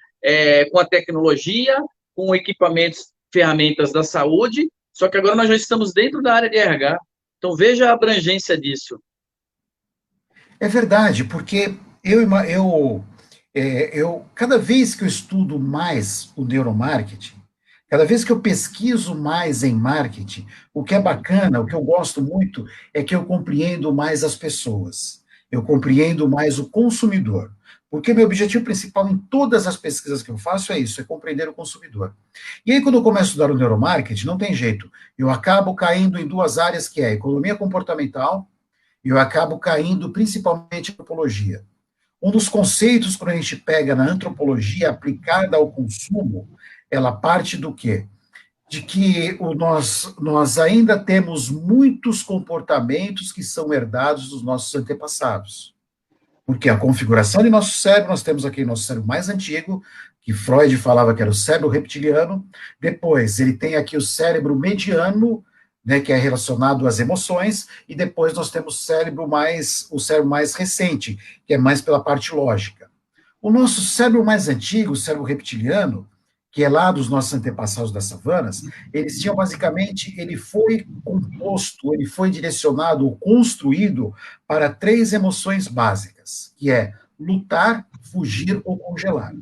com a tecnologia, com equipamentos, ferramentas da saúde, só que agora nós já estamos dentro da área de RH. Então, veja a abrangência disso. é verdade, porque cada vez que eu estudo mais o neuromarketing, cada vez que eu pesquiso mais em marketing, o que é bacana, o que eu gosto muito, é que eu compreendo mais as pessoas, eu compreendo mais o consumidor. Porque meu objetivo principal em todas as pesquisas que eu faço é isso, é compreender o consumidor. E aí, quando eu começo a estudar o neuromarketing, não tem jeito, eu acabo caindo em duas áreas, que é a economia comportamental, e eu acabo caindo principalmente em antropologia. Um dos conceitos, quando a gente pega na antropologia aplicada ao consumo, ela parte do quê? De que nós ainda temos muitos comportamentos que são herdados dos nossos antepassados. Porque a configuração de nosso cérebro, nós temos aqui nosso cérebro mais antigo, que Freud falava que era o cérebro reptiliano, depois ele tem aqui o cérebro mediano, né, que é relacionado às emoções, e depois nós temos o cérebro mais recente, que é mais pela parte lógica. O nosso cérebro mais antigo, o cérebro reptiliano, que é lá dos nossos antepassados das savanas, eles tinham basicamente, ele foi composto, ele foi direcionado ou construído para três emoções básicas, que é lutar, fugir ou congelar.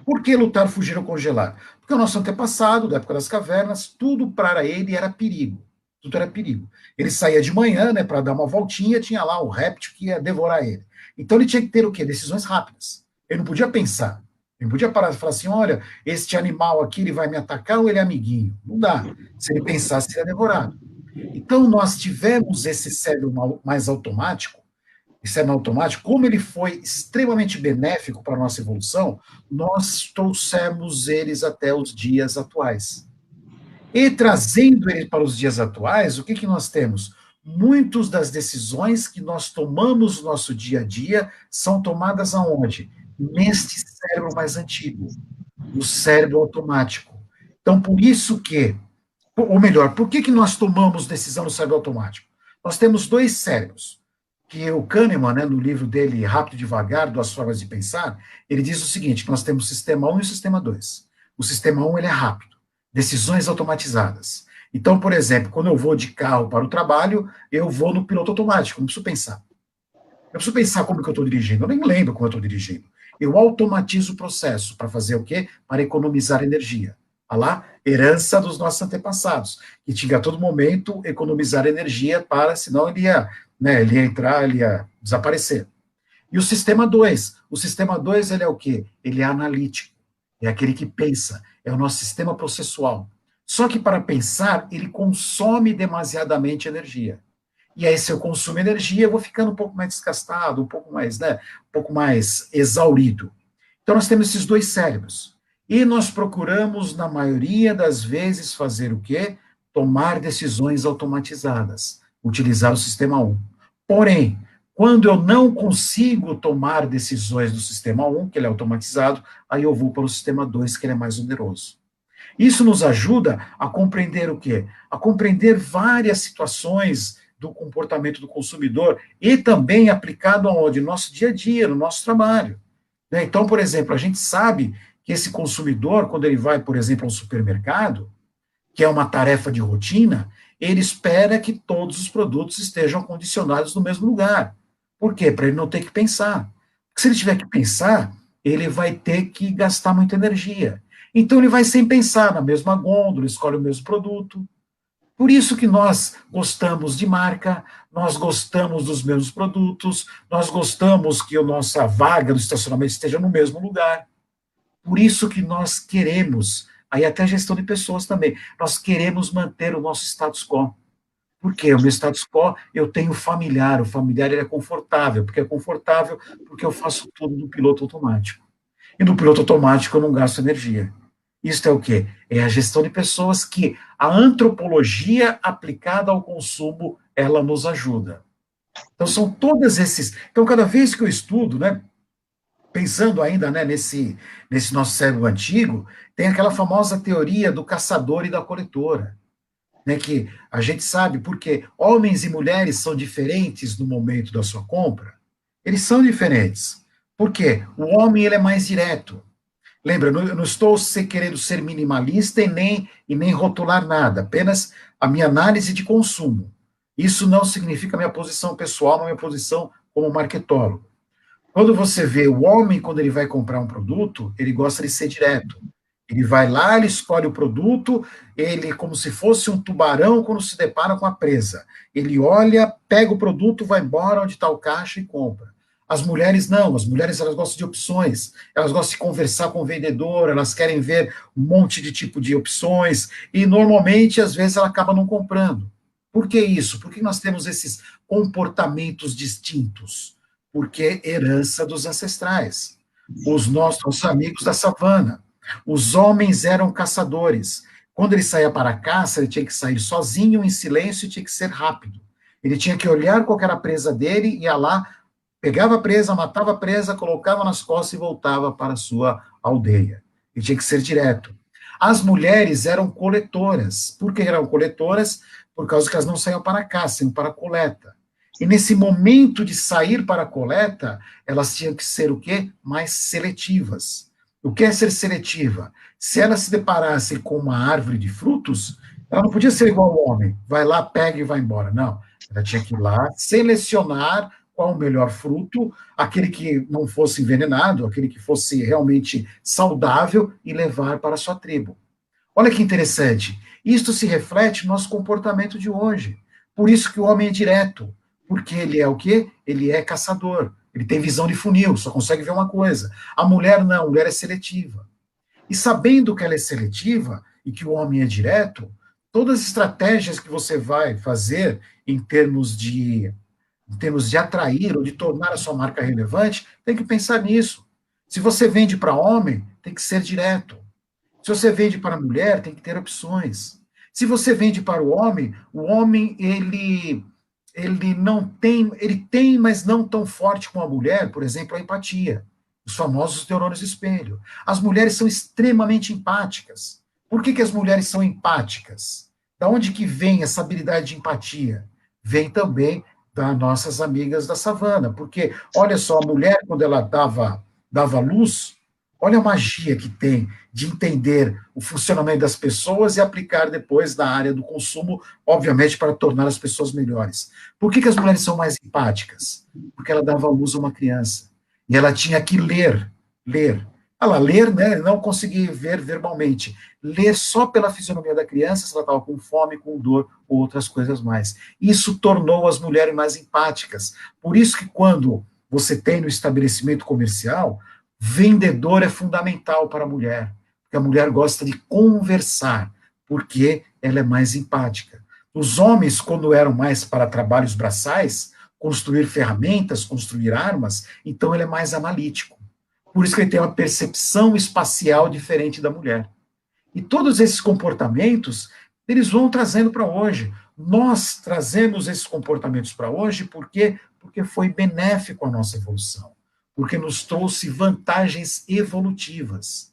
Por que lutar, fugir ou congelar? Porque o nosso antepassado, da época das cavernas, tudo para ele era perigo. Tudo era perigo. Ele saía de manhã, né, para dar uma voltinha, tinha lá o réptil que ia devorar ele. Então ele tinha que ter o quê? Decisões rápidas. Ele não podia pensar. Ele não podia parar e falar assim: olha, este animal aqui ele vai me atacar ou ele é amiguinho? Não dá. Se ele pensasse, seria devorado. Então nós tivemos esse cérebro mais automático, sistema automático, como ele foi extremamente benéfico para a nossa evolução, nós trouxemos eles até os dias atuais. E trazendo ele para os dias atuais, o que nós temos? Muitas das decisões que nós tomamos no nosso dia a dia são tomadas aonde? Neste cérebro mais antigo, no cérebro automático. Então, por isso que, ou melhor, por que nós tomamos decisão no cérebro automático? Nós temos dois cérebros, que o Kahneman, né, no livro dele, Rápido e Devagar, Duas Formas de Pensar, ele diz o seguinte, que nós temos o sistema 1 e o sistema 2. O sistema 1 ele é rápido, decisões automatizadas. Então, por exemplo, quando eu vou de carro para o trabalho, eu vou no piloto automático, não preciso pensar. Eu preciso pensar como que eu estou dirigindo, eu nem lembro como eu estou dirigindo. Eu automatizo o processo para fazer o quê? Para economizar energia. Olha lá, herança dos nossos antepassados, que tinha a todo momento economizar energia para, senão ele ia entrar, ele ia desaparecer. E o sistema 2 ele é o quê? Ele é analítico, é aquele que pensa, é o nosso sistema processual. Só que para pensar, ele consome demasiadamente energia. E aí, se eu consumo energia, eu vou ficando um pouco mais desgastado, um pouco mais exaurido. Então, nós temos esses dois cérebros. E nós procuramos, na maioria das vezes, fazer o quê? Tomar decisões automatizadas, utilizar o sistema 1. Porém, quando eu não consigo tomar decisões do sistema 1, que ele é automatizado, aí eu vou para o sistema 2, que ele é mais oneroso. Isso nos ajuda a compreender o quê? A compreender várias situações do comportamento do consumidor e também aplicado aonde? No nosso dia a dia, no nosso trabalho. Né? Então, por exemplo, a gente sabe que esse consumidor, quando ele vai, por exemplo, a um supermercado, que é uma tarefa de rotina, ele espera que todos os produtos estejam condicionados no mesmo lugar. Por quê? Para ele não ter que pensar. Porque se ele tiver que pensar, ele vai ter que gastar muita energia. Então ele vai sem pensar, na mesma gôndola, escolhe o mesmo produto. Por isso que nós gostamos de marca, nós gostamos dos mesmos produtos, nós gostamos que a nossa vaga do estacionamento esteja no mesmo lugar. Por isso que nós queremos, aí até a gestão de pessoas também, nós queremos manter o nosso status quo. Por quê? O meu status quo, eu tenho familiar, o familiar ele é confortável, porque eu faço tudo no piloto automático. E no piloto automático eu não gasto energia. Isso é o quê? É a gestão de pessoas que a antropologia aplicada ao consumo, ela nos ajuda. Então são todos esses. Então, cada vez que eu estudo, né, pensando ainda, né, nesse nosso cérebro antigo, tem aquela famosa teoria do caçador e da coletora, né, que a gente sabe porque homens e mulheres são diferentes no momento da sua compra. Eles são diferentes. Por quê? O homem ele é mais direto. Lembra, eu não estou querendo ser minimalista e nem rotular nada, apenas a minha análise de consumo. Isso não significa minha posição pessoal, mas minha posição como marketólogo. Quando você vê o homem, quando ele vai comprar um produto, ele gosta de ser direto. Ele vai lá, ele escolhe o produto, ele, como se fosse um tubarão, quando se depara com a presa. Ele olha, pega o produto, vai embora onde está o caixa e compra. As mulheres não, as mulheres elas gostam de opções, elas gostam de conversar com o vendedor, elas querem ver um monte de tipo de opções, e normalmente, às vezes, ela acaba não comprando. Por que isso? Por que nós temos esses comportamentos distintos? Porque é herança dos ancestrais. Os nossos amigos da savana. Os homens eram caçadores. Quando ele saía para a caça, ele tinha que sair sozinho, em silêncio, e tinha que ser rápido. Ele tinha que olhar qual era a presa dele, ia lá, pegava a presa, matava a presa, colocava nas costas e voltava para a sua aldeia. Ele tinha que ser direto. As mulheres eram coletoras. Por que eram coletoras? Por causa que elas não saíam para a caça, iam para a coleta. E nesse momento de sair para a coleta, elas tinham que ser o quê? Mais seletivas. O que é ser seletiva? Se ela se deparasse com uma árvore de frutos, ela não podia ser igual ao homem. Vai lá, pega e vai embora. Não. Ela tinha que ir lá, selecionar qual o melhor fruto, aquele que não fosse envenenado, aquele que fosse realmente saudável e levar para a sua tribo. Olha que interessante. Isto se reflete no nosso comportamento de hoje. Por isso que o homem é direto. Porque ele é o quê? Ele é caçador. Ele tem visão de funil, só consegue ver uma coisa. A mulher não, a mulher é seletiva. E sabendo que ela é seletiva e que o homem é direto, todas as estratégias que você vai fazer em termos de atrair ou de tornar a sua marca relevante, tem que pensar nisso. Se você vende para homem, tem que ser direto. Se você vende para mulher, tem que ter opções. Se você vende para o homem, ele não tem, ele tem, mas não tão forte como a mulher, por exemplo, a empatia, os famosos neurônios espelho. As mulheres são extremamente empáticas. Por que as mulheres são empáticas? Da onde que vem essa habilidade de empatia? Vem também das nossas amigas da savana, porque, olha só, a mulher, quando ela dava luz, olha a magia que tem de entender o funcionamento das pessoas e aplicar depois na área do consumo, obviamente, para tornar as pessoas melhores. Por que as mulheres são mais empáticas? Porque ela dava luz a uma criança. E ela tinha que ler. Ela ler, né, não conseguir ver verbalmente. Ler só pela fisionomia da criança, se ela estava com fome, com dor ou outras coisas mais. Isso tornou as mulheres mais empáticas. Por isso que quando você tem no estabelecimento comercial, vendedor é fundamental para a mulher, porque a mulher gosta de conversar, porque ela é mais empática. Os homens, quando eram mais para trabalhos braçais, construir ferramentas, construir armas, então ele é mais analítico. Por isso que ele tem uma percepção espacial diferente da mulher. E todos esses comportamentos, eles vão trazendo para hoje. Nós trazemos esses comportamentos para hoje porque foi benéfico à nossa evolução, porque nos trouxe vantagens evolutivas.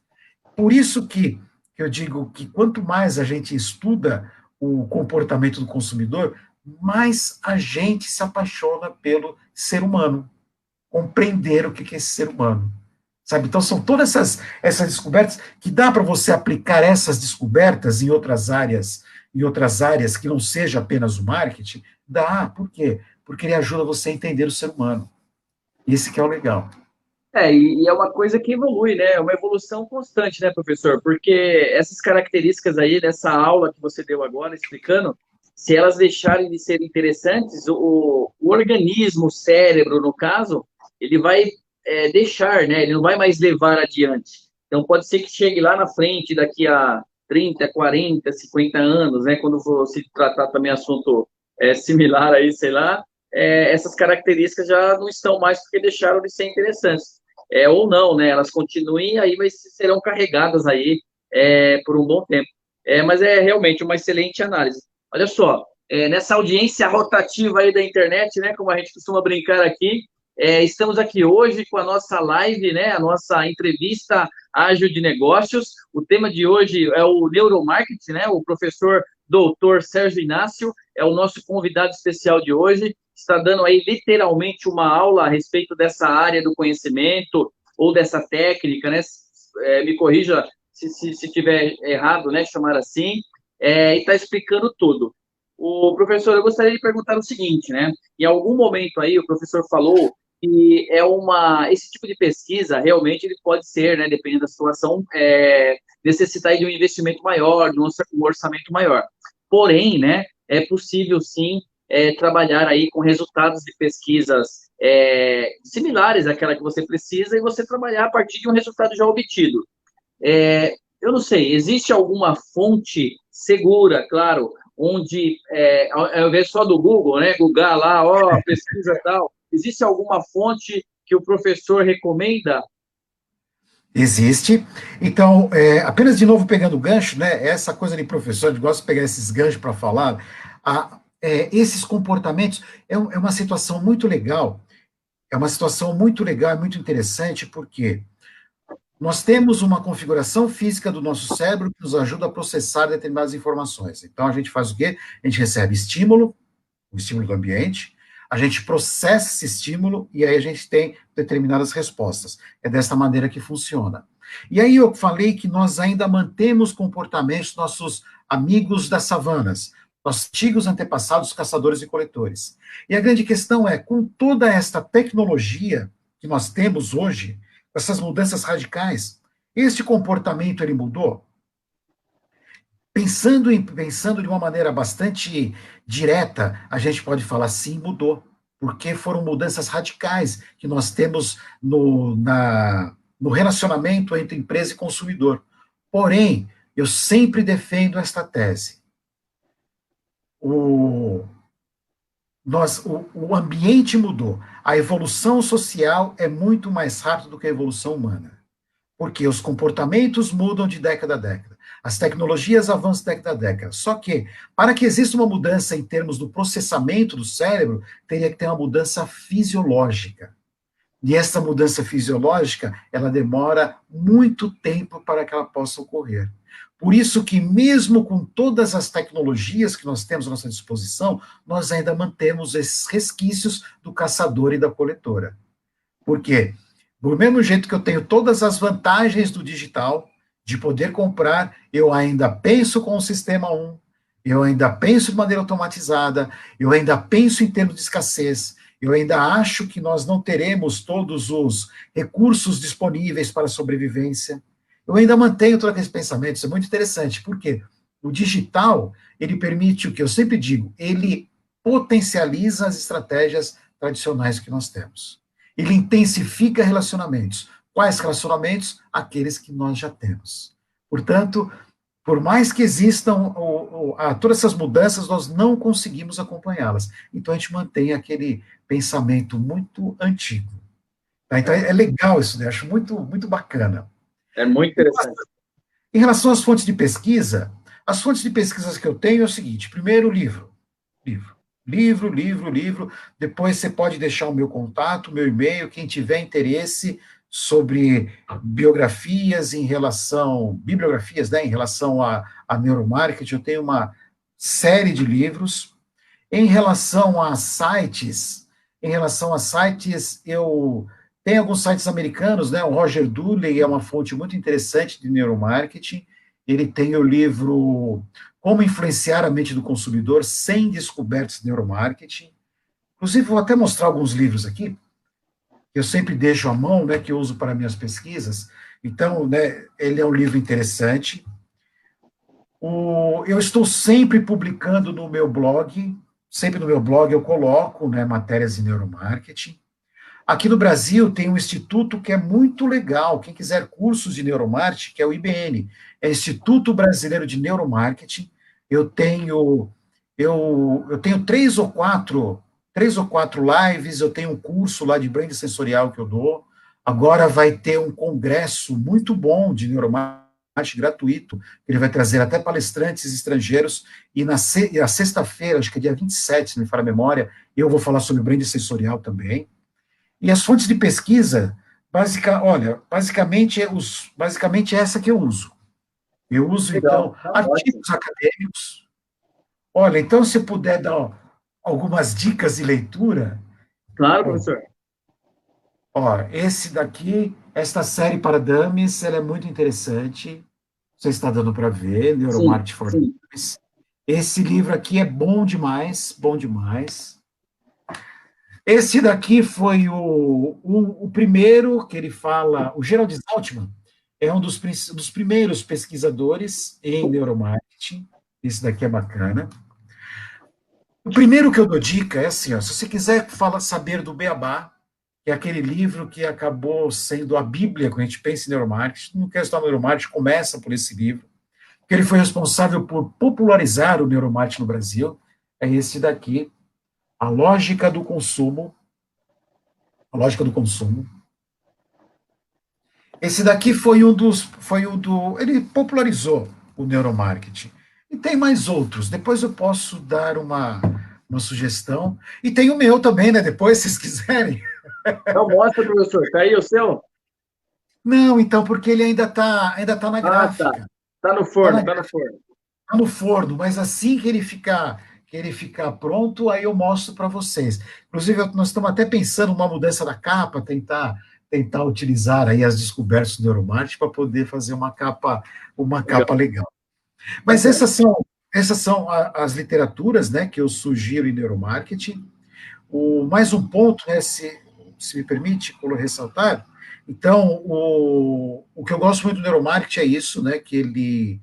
Por isso que eu digo que quanto mais a gente estuda o comportamento do consumidor, mais a gente se apaixona pelo ser humano, compreender o que é esse ser humano. Sabe? Então, são todas essas descobertas que dá para você aplicar essas descobertas em outras áreas que não seja apenas o marketing, dá. Por quê? Porque ele ajuda você a entender o ser humano. Esse que é o legal. E é uma coisa que evolui, né? É uma evolução constante, né, professor? Porque essas características aí dessa aula que você deu agora, explicando, se elas deixarem de ser interessantes, o organismo, o cérebro, no caso, ele vai deixar, né? Ele não vai mais levar adiante. Então, pode ser que chegue lá na frente, daqui a 30, 40, 50 anos, né? Quando for se tratar também assunto similar aí, sei lá, essas características já não estão mais porque deixaram de ser interessantes. Ou não, né? Elas continuem aí, mas serão carregadas aí por um bom tempo. Mas é realmente uma excelente análise. Olha só, nessa audiência rotativa aí da internet, né? Como a gente costuma brincar aqui, estamos aqui hoje com a nossa live, né? A nossa entrevista ágil de negócios. O tema de hoje é o neuromarketing, né? O professor doutor Sérgio Inácio é o nosso convidado especial de hoje. Está dando aí literalmente uma aula a respeito dessa área do conhecimento ou dessa técnica, né? Me corrija se tiver errado, né? Chamar assim. E está explicando tudo. O professor, eu gostaria de perguntar o seguinte, né? Em algum momento aí o professor falou que esse tipo de pesquisa realmente ele pode ser, né? Dependendo da situação, necessitar de um investimento maior, de um orçamento maior. Porém, né? É possível sim trabalhar aí com resultados de pesquisas similares àquela que você precisa e você trabalhar a partir de um resultado já obtido. Eu não sei, existe alguma fonte segura, claro, onde, ao invés só do Google, né, Google lá, ó, pesquisa tal, existe alguma fonte que o professor recomenda? Existe. Então, apenas de novo pegando o gancho, né? Essa coisa de professor, eu gosto de pegar esses ganchos para falar. Esses comportamentos é uma situação muito legal. É uma situação muito legal, muito interessante, porque nós temos uma configuração física do nosso cérebro que nos ajuda a processar determinadas informações. Então, a gente faz o quê? A gente recebe estímulo, o estímulo do ambiente, a gente processa esse estímulo e aí a gente tem determinadas respostas. É dessa maneira que funciona. E aí eu falei que nós ainda mantemos comportamentos nossos amigos das savanas, nossos antigos antepassados caçadores e coletores. E a grande questão é, com toda esta tecnologia que nós temos hoje, essas mudanças radicais, este comportamento ele mudou? Pensando de uma maneira bastante direta, a gente pode falar sim, mudou, porque foram mudanças radicais que nós temos no relacionamento entre empresa e consumidor. Porém, eu sempre defendo esta tese. O ambiente mudou. A evolução social é muito mais rápida do que a evolução humana. Porque os comportamentos mudam de década a década. As tecnologias avançam década a década. Só que, para que exista uma mudança em termos do processamento do cérebro, teria que ter uma mudança fisiológica. E essa mudança fisiológica, ela demora muito tempo para que ela possa ocorrer. Por isso que, mesmo com todas as tecnologias que nós temos à nossa disposição, nós ainda mantemos esses resquícios do caçador e da coletora. Por quê? Do mesmo jeito que eu tenho todas as vantagens do digital, de poder comprar, eu ainda penso com o sistema 1, eu ainda penso de maneira automatizada, eu ainda penso em termos de escassez, eu ainda acho que nós não teremos todos os recursos disponíveis para a sobrevivência. Eu ainda mantenho todo aquele pensamento, isso é muito interessante, porque o digital, ele permite o que eu sempre digo, ele potencializa as estratégias tradicionais que nós temos. Ele intensifica relacionamentos. Quais relacionamentos? Aqueles que nós já temos. Portanto, por mais que existam todas essas mudanças, nós não conseguimos acompanhá-las. Então, a gente mantém aquele pensamento muito antigo. Tá? Então, é legal isso, né? Acho muito, muito bacana. É muito interessante. Em relação às fontes de pesquisa, as fontes de pesquisas que eu tenho é o seguinte: primeiro, livro. Livro. Depois você pode deixar o meu contato, o meu e-mail, quem tiver interesse sobre biografias, né, em relação a neuromarketing, eu tenho uma série de livros. Em relação a sites, eu tenho alguns sites americanos, né? O Roger Dooley é uma fonte muito interessante de neuromarketing. Ele tem o livro Como Influenciar a Mente do Consumidor sem Descobertas de Neuromarketing. Inclusive, vou até mostrar alguns livros aqui, que eu sempre deixo à mão, né, que eu uso para minhas pesquisas. Então, né, ele é um livro interessante. Eu estou sempre publicando no meu blog, eu coloco, né, matérias de neuromarketing. Aqui no Brasil tem um instituto que é muito legal, quem quiser cursos de neuromarketing, que é o IBN, é Instituto Brasileiro de Neuromarketing. Eu tenho três ou quatro lives, eu tenho um curso lá de brand sensorial que eu dou. Agora vai ter um congresso muito bom de neuromarketing gratuito, ele vai trazer até palestrantes estrangeiros, e na sexta-feira, acho que é dia 27, se não me falha a memória, eu vou falar sobre brand sensorial também. E as fontes de pesquisa, basicamente é essa que eu uso. Eu uso, Legal, então, artigos acadêmicos. Olha, então, se puder dar algumas dicas de leitura. Claro, professor. Ó, esta série para dummies, ela é muito interessante. Você está dando para ver, Neuromarketing for Dummies. Esse livro aqui é bom demais, bom demais. Esse daqui foi o primeiro que ele fala, o Gerald Zaltman é um dos primeiros pesquisadores em neuromarketing. Esse daqui é bacana. O primeiro que eu dou dica é assim, ó, se você quiser saber do Beabá, que é aquele livro que acabou sendo a Bíblia quando a gente pensa em neuromarketing, não quer estudar neuromarketing, começa por esse livro, porque ele foi responsável por popularizar o neuromarketing no Brasil, é esse daqui, A Lógica do Consumo. A Lógica do Consumo. Esse daqui ele popularizou o neuromarketing. E tem mais outros, depois eu posso dar uma sugestão. E tem o meu também, né, depois, se vocês quiserem. Não, mostra, professor, tá aí o seu? Não, então, porque ele ainda tá na gráfica. Tá no forno, tá no forno. Tá no forno, mas assim que ele ficar pronto, aí eu mostro para vocês. Inclusive, nós estamos até pensando numa mudança da capa, tentar utilizar aí as descobertas do neuromarketing para poder fazer uma capa legal. Mas essas são as literaturas, né, que eu sugiro em neuromarketing. Mais um ponto, né, se me permite ressaltar, então, o que eu gosto muito do neuromarketing é isso, né, que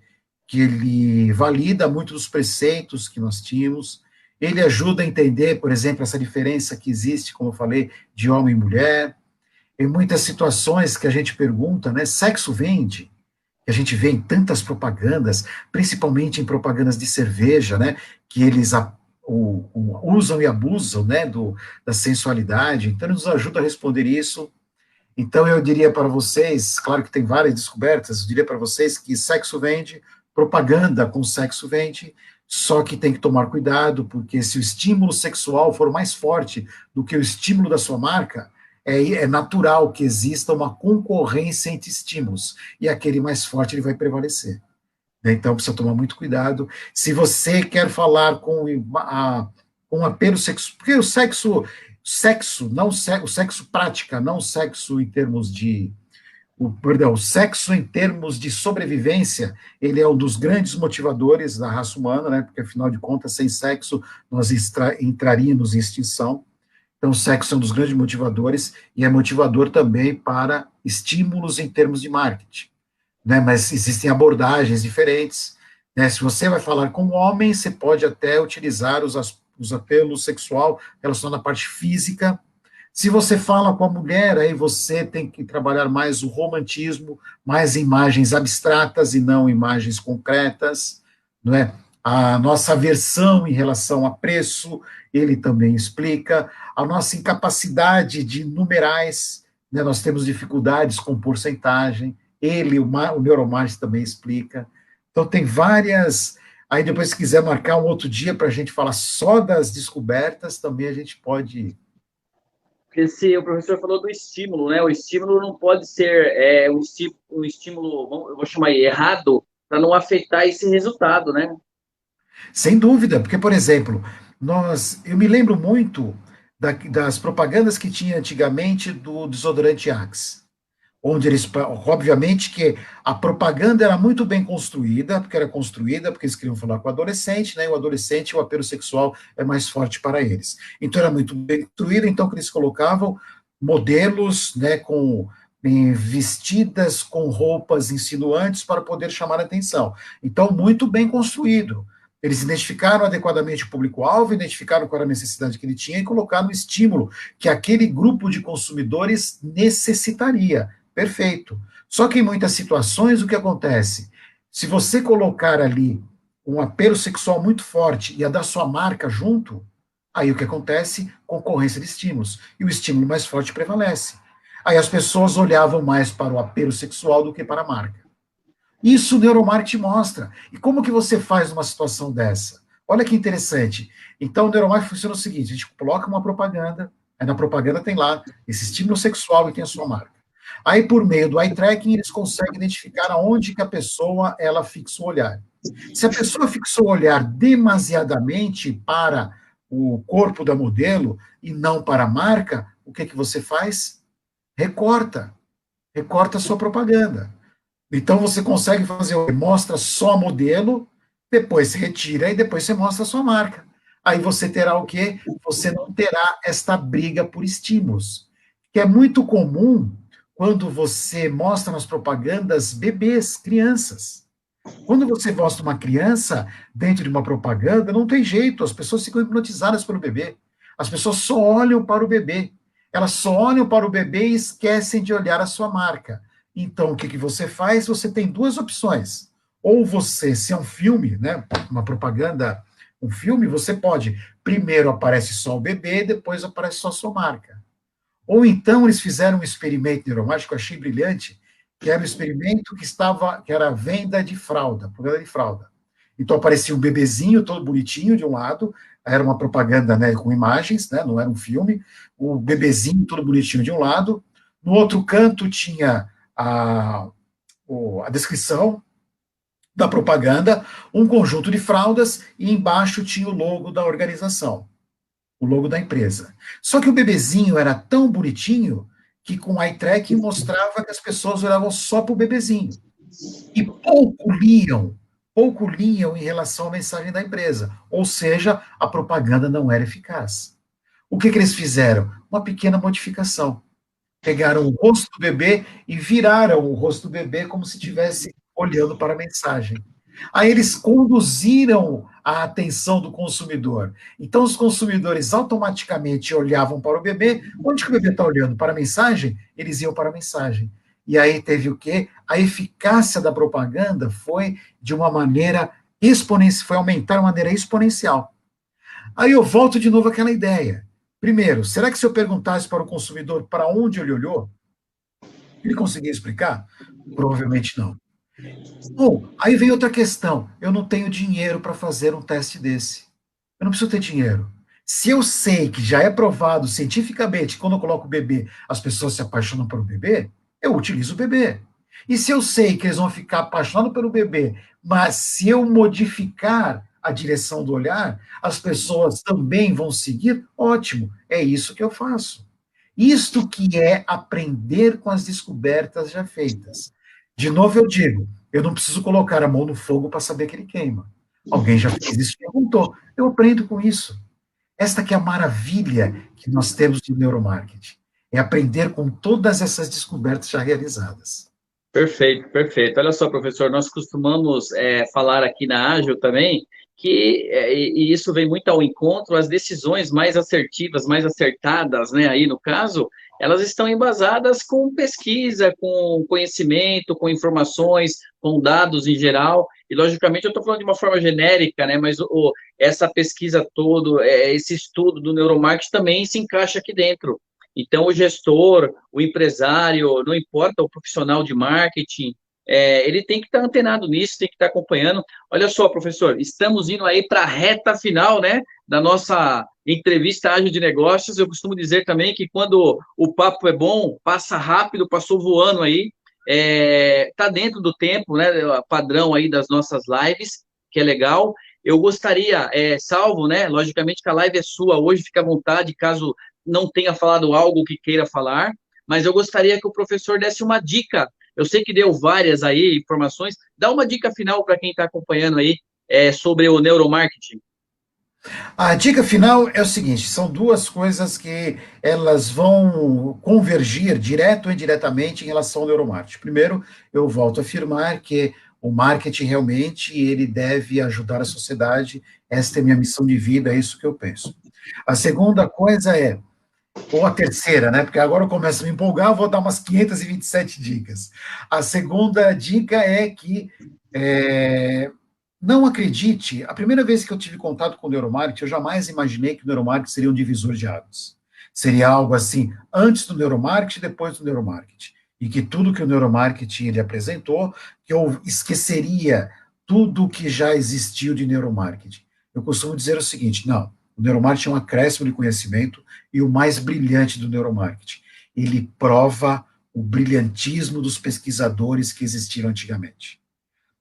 ele valida muito dos preceitos que nós tínhamos, ele ajuda a entender, por exemplo, essa diferença que existe, como eu falei, de homem e mulher. Em muitas situações que a gente pergunta, né, sexo vende? Que a gente vê em tantas propagandas, principalmente em propagandas de cerveja, né, que eles usam e abusam, né, da sensualidade. Então, ele nos ajuda a responder isso. Então, eu diria para vocês, claro que tem várias descobertas, eu diria para vocês que sexo vende, propaganda com sexo vende, só que tem que tomar cuidado, porque se o estímulo sexual for mais forte do que o estímulo da sua marca, é natural que exista uma concorrência entre estímulos, e aquele mais forte ele vai prevalecer. Né? Então, precisa tomar muito cuidado. Se você quer falar com apelo sexual, porque o sexo prática, não sexo em termos de o sexo em termos de sobrevivência, ele é um dos grandes motivadores da raça humana, né? Porque afinal de contas, sem sexo, nós entraríamos em extinção. Então, o sexo é um dos grandes motivadores e é motivador também para estímulos em termos de marketing, né? Mas existem abordagens diferentes, né? Se você vai falar com um homem, você pode até utilizar os apelos sexual relacionado à parte física. Se você fala com a mulher, aí você tem que trabalhar mais o romantismo, mais imagens abstratas e não imagens concretas, não é? A nossa aversão em relação a preço, ele também explica. A nossa incapacidade de numerais, né? Nós temos dificuldades com porcentagem, o neuromarketing também explica. Então, tem várias. Aí, depois, se quiser marcar um outro dia para a gente falar só das descobertas, também a gente pode. Porque se o professor falou do estímulo, né? O estímulo não pode ser um estímulo, eu vou chamar aí, errado, para não afetar esse resultado, né? Sem dúvida, porque, por exemplo, eu me lembro muito das propagandas que tinha antigamente do desodorante Axe, onde obviamente, que a propaganda era muito bem construída, porque eles queriam falar com o adolescente, né, e o adolescente, o apelo sexual é mais forte para eles. Então, era muito bem construída, então, que eles colocavam modelos, né, vestidas com roupas insinuantes para poder chamar a atenção. Então, muito bem construído. Eles identificaram adequadamente o público-alvo, identificaram qual era a necessidade que ele tinha e colocaram o estímulo que aquele grupo de consumidores necessitaria. Perfeito. Só que em muitas situações, o que acontece? Se você colocar ali um apelo sexual muito forte e a da sua marca junto, aí o que acontece? Concorrência de estímulos. E o estímulo mais forte prevalece. Aí as pessoas olhavam mais para o apelo sexual do que para a marca. Isso o neuromarketing mostra. E como que você faz numa situação dessa? Olha que interessante. Então, o neuromarketing funciona o seguinte: a gente coloca uma propaganda, aí na propaganda tem lá esse estímulo sexual e tem a sua marca. Aí, por meio do eye tracking, eles conseguem identificar aonde que a pessoa ela fixa o olhar. Se a pessoa fixou o olhar demasiadamente para o corpo da modelo e não para a marca, o que que você faz? Recorta. Recorta a sua propaganda. Então você consegue fazer, mostra só modelo, depois você retira e depois você mostra a sua marca. Aí você terá o quê? Você não terá esta briga por estímulos, que é muito comum quando você mostra nas propagandas bebês, crianças. Quando você mostra uma criança dentro de uma propaganda, não tem jeito, as pessoas ficam hipnotizadas pelo bebê. As pessoas só olham para o bebê. Elas só olham para o bebê e esquecem de olhar a sua marca. Então, o que, que você faz? Você tem duas opções. Ou você, se é um filme, né, uma propaganda, um filme, você pode, primeiro aparece só o bebê, depois aparece só a sua marca. Ou então eles fizeram um experimento neuromático que eu achei brilhante, que era um experimento que era a venda de fralda, propaganda de fralda. Então aparecia um bebezinho todo bonitinho de um lado, era uma propaganda, né, com imagens, né, não era um filme, o bebezinho todo bonitinho de um lado, no outro canto tinha a descrição da propaganda, um conjunto de fraldas, e embaixo tinha o logo da organização, o logo da empresa. Só que o bebezinho era tão bonitinho que com o eye tracking mostrava que as pessoas olhavam só para o bebezinho. E pouco liam em relação à mensagem da empresa. Ou seja, a propaganda não era eficaz. O que, que eles fizeram? Uma pequena modificação. Pegaram o rosto do bebê e viraram o rosto do bebê como se estivesse olhando para a mensagem. Aí eles conduziram a atenção do consumidor. Então, os consumidores automaticamente olhavam para o bebê. Onde que o bebê está olhando? Para a mensagem? Eles iam para a mensagem. E aí teve o quê? A eficácia da propaganda foi de uma maneira exponencial, foi aumentar de uma maneira exponencial. Aí eu volto de novo àquela ideia. Primeiro, será que se eu perguntasse para o consumidor para onde ele olhou, ele conseguia explicar? Provavelmente não. Bom, aí vem outra questão. Eu não tenho dinheiro para fazer um teste desse. Eu não preciso ter dinheiro. Se eu sei que já é provado cientificamente, quando eu coloco o bebê, as pessoas se apaixonam pelo bebê, eu utilizo o bebê. E se eu sei que eles vão ficar apaixonados pelo bebê, mas se eu modificar a direção do olhar, as pessoas também vão seguir, ótimo, é isso que eu faço. Isto que é aprender com as descobertas já feitas. De novo eu digo, eu não preciso colocar a mão no fogo para saber que ele queima. Alguém já fez isso e perguntou. Eu aprendo com isso. Esta que é a maravilha que nós temos de neuromarketing. É aprender com todas essas descobertas já realizadas. Perfeito, perfeito. Olha só, professor, nós costumamos falar aqui na Ágil também que, e isso vem muito ao encontro, as decisões mais assertivas, mais acertadas, né, aí no caso, elas estão embasadas com pesquisa, com conhecimento, com informações, com dados em geral, e logicamente eu estou falando de uma forma genérica, né, mas essa pesquisa toda, esse estudo do neuromarketing também se encaixa aqui dentro. Então, o gestor, o empresário, não importa o profissional de marketing, ele tem que estar antenado nisso, tem que estar acompanhando. Olha só, professor, estamos indo aí para a reta final, né, da nossa entrevista ágil de negócios. Eu costumo dizer também que quando o papo é bom, passa rápido, passou voando aí, está dentro do tempo, né, padrão aí das nossas lives, que é legal. Eu gostaria, salvo, né, logicamente que a live é sua hoje, fica à vontade, caso não tenha falado algo que queira falar, mas eu gostaria que o professor desse uma dica. Eu sei que deu várias aí informações, dá uma dica final para quem está acompanhando aí sobre o neuromarketing. A dica final é o seguinte: são duas coisas que elas vão convergir direto ou indiretamente em relação ao neuromarketing. Primeiro, eu volto a afirmar que o marketing realmente ele deve ajudar a sociedade. Esta é minha missão de vida, é isso que eu penso. A segunda coisa é, ou a terceira, né? Porque agora eu começo a me empolgar, eu vou dar umas 527 dicas. A segunda dica é que não acredite, a primeira vez que eu tive contato com o neuromarketing, eu jamais imaginei que o neuromarketing seria um divisor de águas. Seria algo assim, antes do neuromarketing, depois do neuromarketing. E que tudo que o neuromarketing ele apresentou, que eu esqueceria tudo que já existiu de neuromarketing. Eu costumo dizer o seguinte, não, o neuromarketing é um acréscimo de conhecimento e o mais brilhante do neuromarketing. Ele prova o brilhantismo dos pesquisadores que existiram antigamente.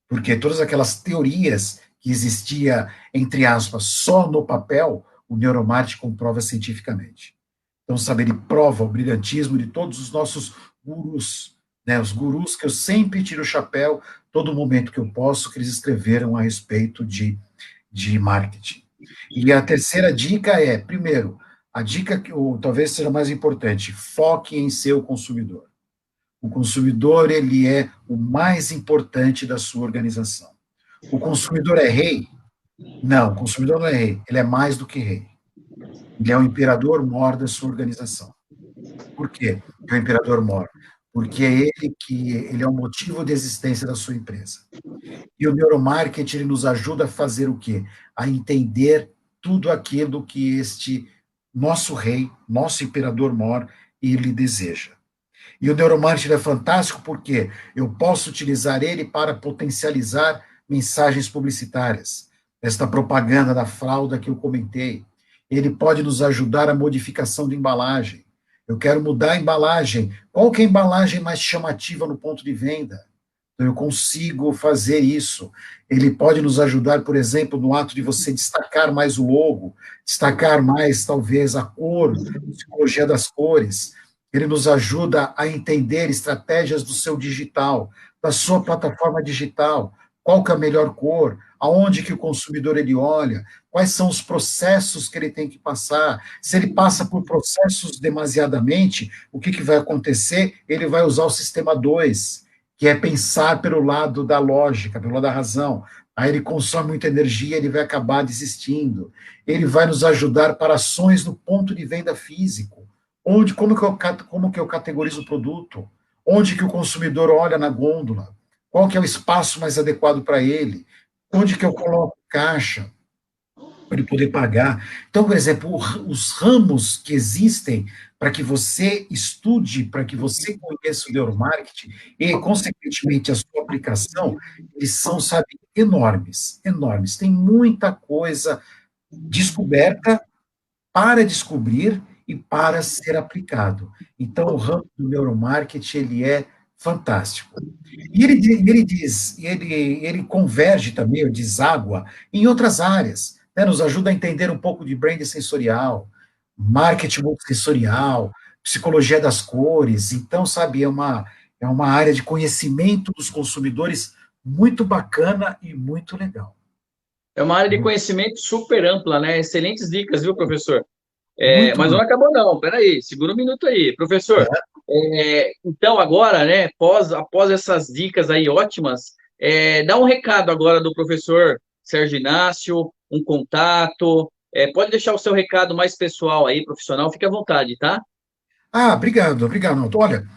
Porque todas aquelas teorias que existia, entre aspas, só no papel, o neuromarketing comprova cientificamente. Então, sabe, ele prova o brilhantismo de todos os nossos gurus, né, os gurus que eu sempre tiro o chapéu, todo momento que eu posso, que eles escreveram a respeito de marketing. E a terceira dica é, primeiro, a dica que talvez seja mais importante, foque em seu consumidor. O consumidor, ele é o mais importante da sua organização. O consumidor é rei? Não, o consumidor não é rei, ele é mais do que rei. Ele é o imperador mor da sua organização. Por quê que é o imperador mor? Porque é ele é o motivo de existência da sua empresa. E o neuromarketing ele nos ajuda a fazer o quê? A entender tudo aquilo que este nosso rei, nosso imperador mor, ele deseja. E o neuromarketing é fantástico porque eu posso utilizar ele para potencializar mensagens publicitárias. Esta propaganda da fralda que eu comentei. Ele pode nos ajudar a modificação de embalagem. Eu quero mudar a embalagem. Qual que é a embalagem mais chamativa no ponto de venda? Então, eu consigo fazer isso. Ele pode nos ajudar, por exemplo, no ato de você destacar mais o logo, destacar mais, talvez, a cor, a psicologia das cores. Ele nos ajuda a entender estratégias do seu digital, da sua plataforma digital, qual que é a melhor cor, aonde que o consumidor ele olha, quais são os processos que ele tem que passar. Se ele passa por processos demasiadamente, o que, que vai acontecer? Ele vai usar o sistema 2, que é pensar pelo lado da lógica, pelo lado da razão. Aí ele consome muita energia, ele vai acabar desistindo. Ele vai nos ajudar para ações no ponto de venda físico. Como que eu categorizo o produto? Onde que o consumidor olha na gôndola? Qual que é o espaço mais adequado para ele? Onde que eu coloco caixa? para ele poder pagar. Então, por exemplo, os ramos que existem para que você estude, para que você conheça o neuromarketing e, consequentemente, a sua aplicação, eles são, sabe, enormes, enormes. Tem muita coisa descoberta para descobrir e para ser aplicado. Então, o ramo do neuromarketing, ele é fantástico. E ele converge também, ou deságua, em outras áreas, né? Nos ajuda a entender um pouco de branding sensorial, marketing multissensorial, psicologia das cores. Então, sabe, é uma área de conhecimento dos consumidores muito bacana e muito legal. É uma área de conhecimento super ampla, né? Excelentes dicas, viu, professor? Muito Mas não acabou, não. Peraí, segura um minuto aí. Professor, então agora, né, após essas dicas aí ótimas, dá um recado agora do professor Sérgio Inácio, um contato. Pode deixar o seu recado mais pessoal aí, profissional, fique à vontade, tá? obrigado, obrigado, Naldo. Olha,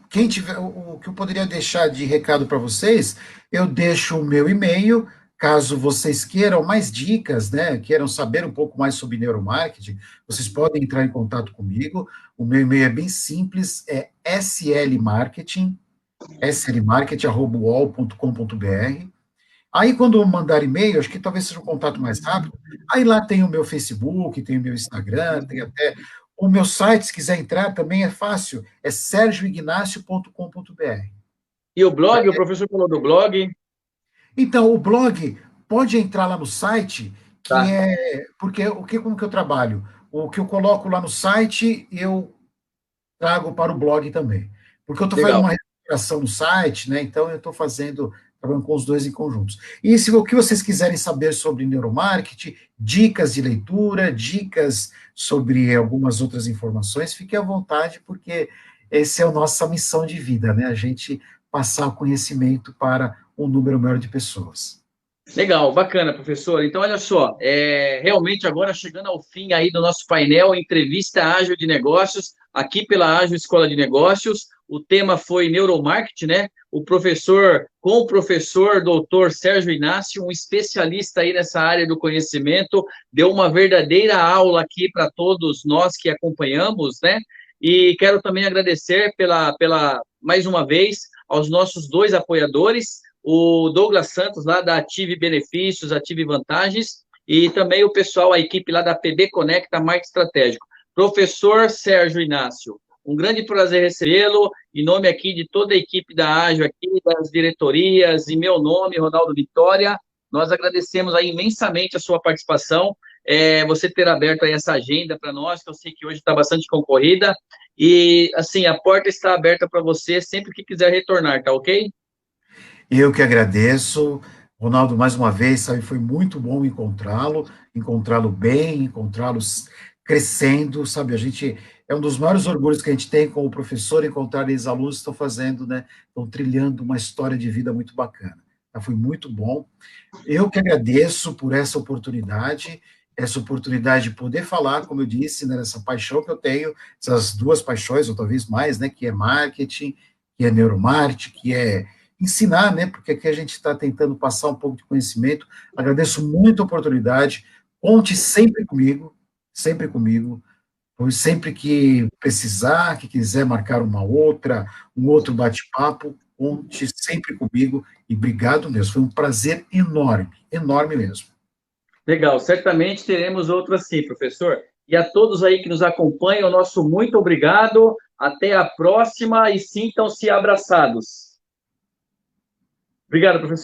quem tiver, o que eu poderia deixar de recado para vocês, eu deixo o meu e-mail, caso vocês queiram mais dicas, né, queiram saber um pouco mais sobre neuromarketing, vocês podem entrar em contato comigo. O meu e-mail é bem simples, é slmarketing@uol.com.br. Aí, quando eu mandar e-mail, acho que talvez seja um contato mais rápido. Aí lá tem o meu Facebook, tem o meu Instagram, tem até o meu site, se quiser entrar, também é fácil, é sergioignacio.com.br. E o blog, o professor falou do blog, Então, o blog, pode entrar lá no site, que tá? é, porque como que eu trabalho? O que eu coloco lá no site, eu trago para o blog também. Porque eu estou fazendo Legal. uma recuperação no site, né? Então eu estou trabalhando com os dois em conjuntos. E se o que vocês quiserem saber sobre neuromarketing, dicas de leitura, dicas sobre algumas outras informações, fique à vontade, porque essa é a nossa missão de vida, né? A gente passar o conhecimento para um número maior de pessoas. Legal, bacana, professor. Então, olha só, realmente agora chegando ao fim aí do nosso painel, entrevista ágil de negócios, aqui pela Ágil Escola de Negócios. O tema foi neuromarketing, né? Com o professor doutor Sérgio Inácio, um especialista aí nessa área do conhecimento, deu uma verdadeira aula aqui para todos nós que acompanhamos, né? E quero também agradecer mais uma vez, aos nossos dois apoiadores, o Douglas Santos, lá da Ative Benefícios, Ative Vantagens, e também o pessoal, a equipe lá da PB Conecta Marketing Estratégico. Professor Sérgio Inácio, um grande prazer recebê-lo, em nome aqui de toda a equipe da Ágil, aqui, das diretorias, em meu nome, Ronaldo Vitória, nós agradecemos aí imensamente a sua participação, você ter aberto aí essa agenda para nós, que eu sei que hoje está bastante concorrida, e, assim, a porta está aberta para você sempre que quiser retornar, tá ok? Eu que agradeço, Ronaldo, mais uma vez, sabe, foi muito bom encontrá-lo bem, encontrá-lo crescendo, sabe, a gente, é um dos maiores orgulhos que a gente tem como professor, encontrar esses alunos que estão fazendo, né, estão trilhando uma história de vida muito bacana, tá? Foi muito bom. Eu que agradeço por essa oportunidade de poder falar, como eu disse, né, nessa paixão que eu tenho, essas duas paixões, ou talvez mais, né, que é marketing, que é neuromarketing, que é ensinar, né, porque aqui a gente está tentando passar um pouco de conhecimento. Agradeço muito a oportunidade, conte sempre comigo, pois sempre que precisar, que quiser marcar um outro bate-papo, conte sempre comigo, e obrigado mesmo, foi um prazer enorme, enorme mesmo. Legal, certamente teremos outro assim, professor. E a todos aí que nos acompanham, nosso muito obrigado. Até a próxima e sintam-se abraçados. Obrigado, professor.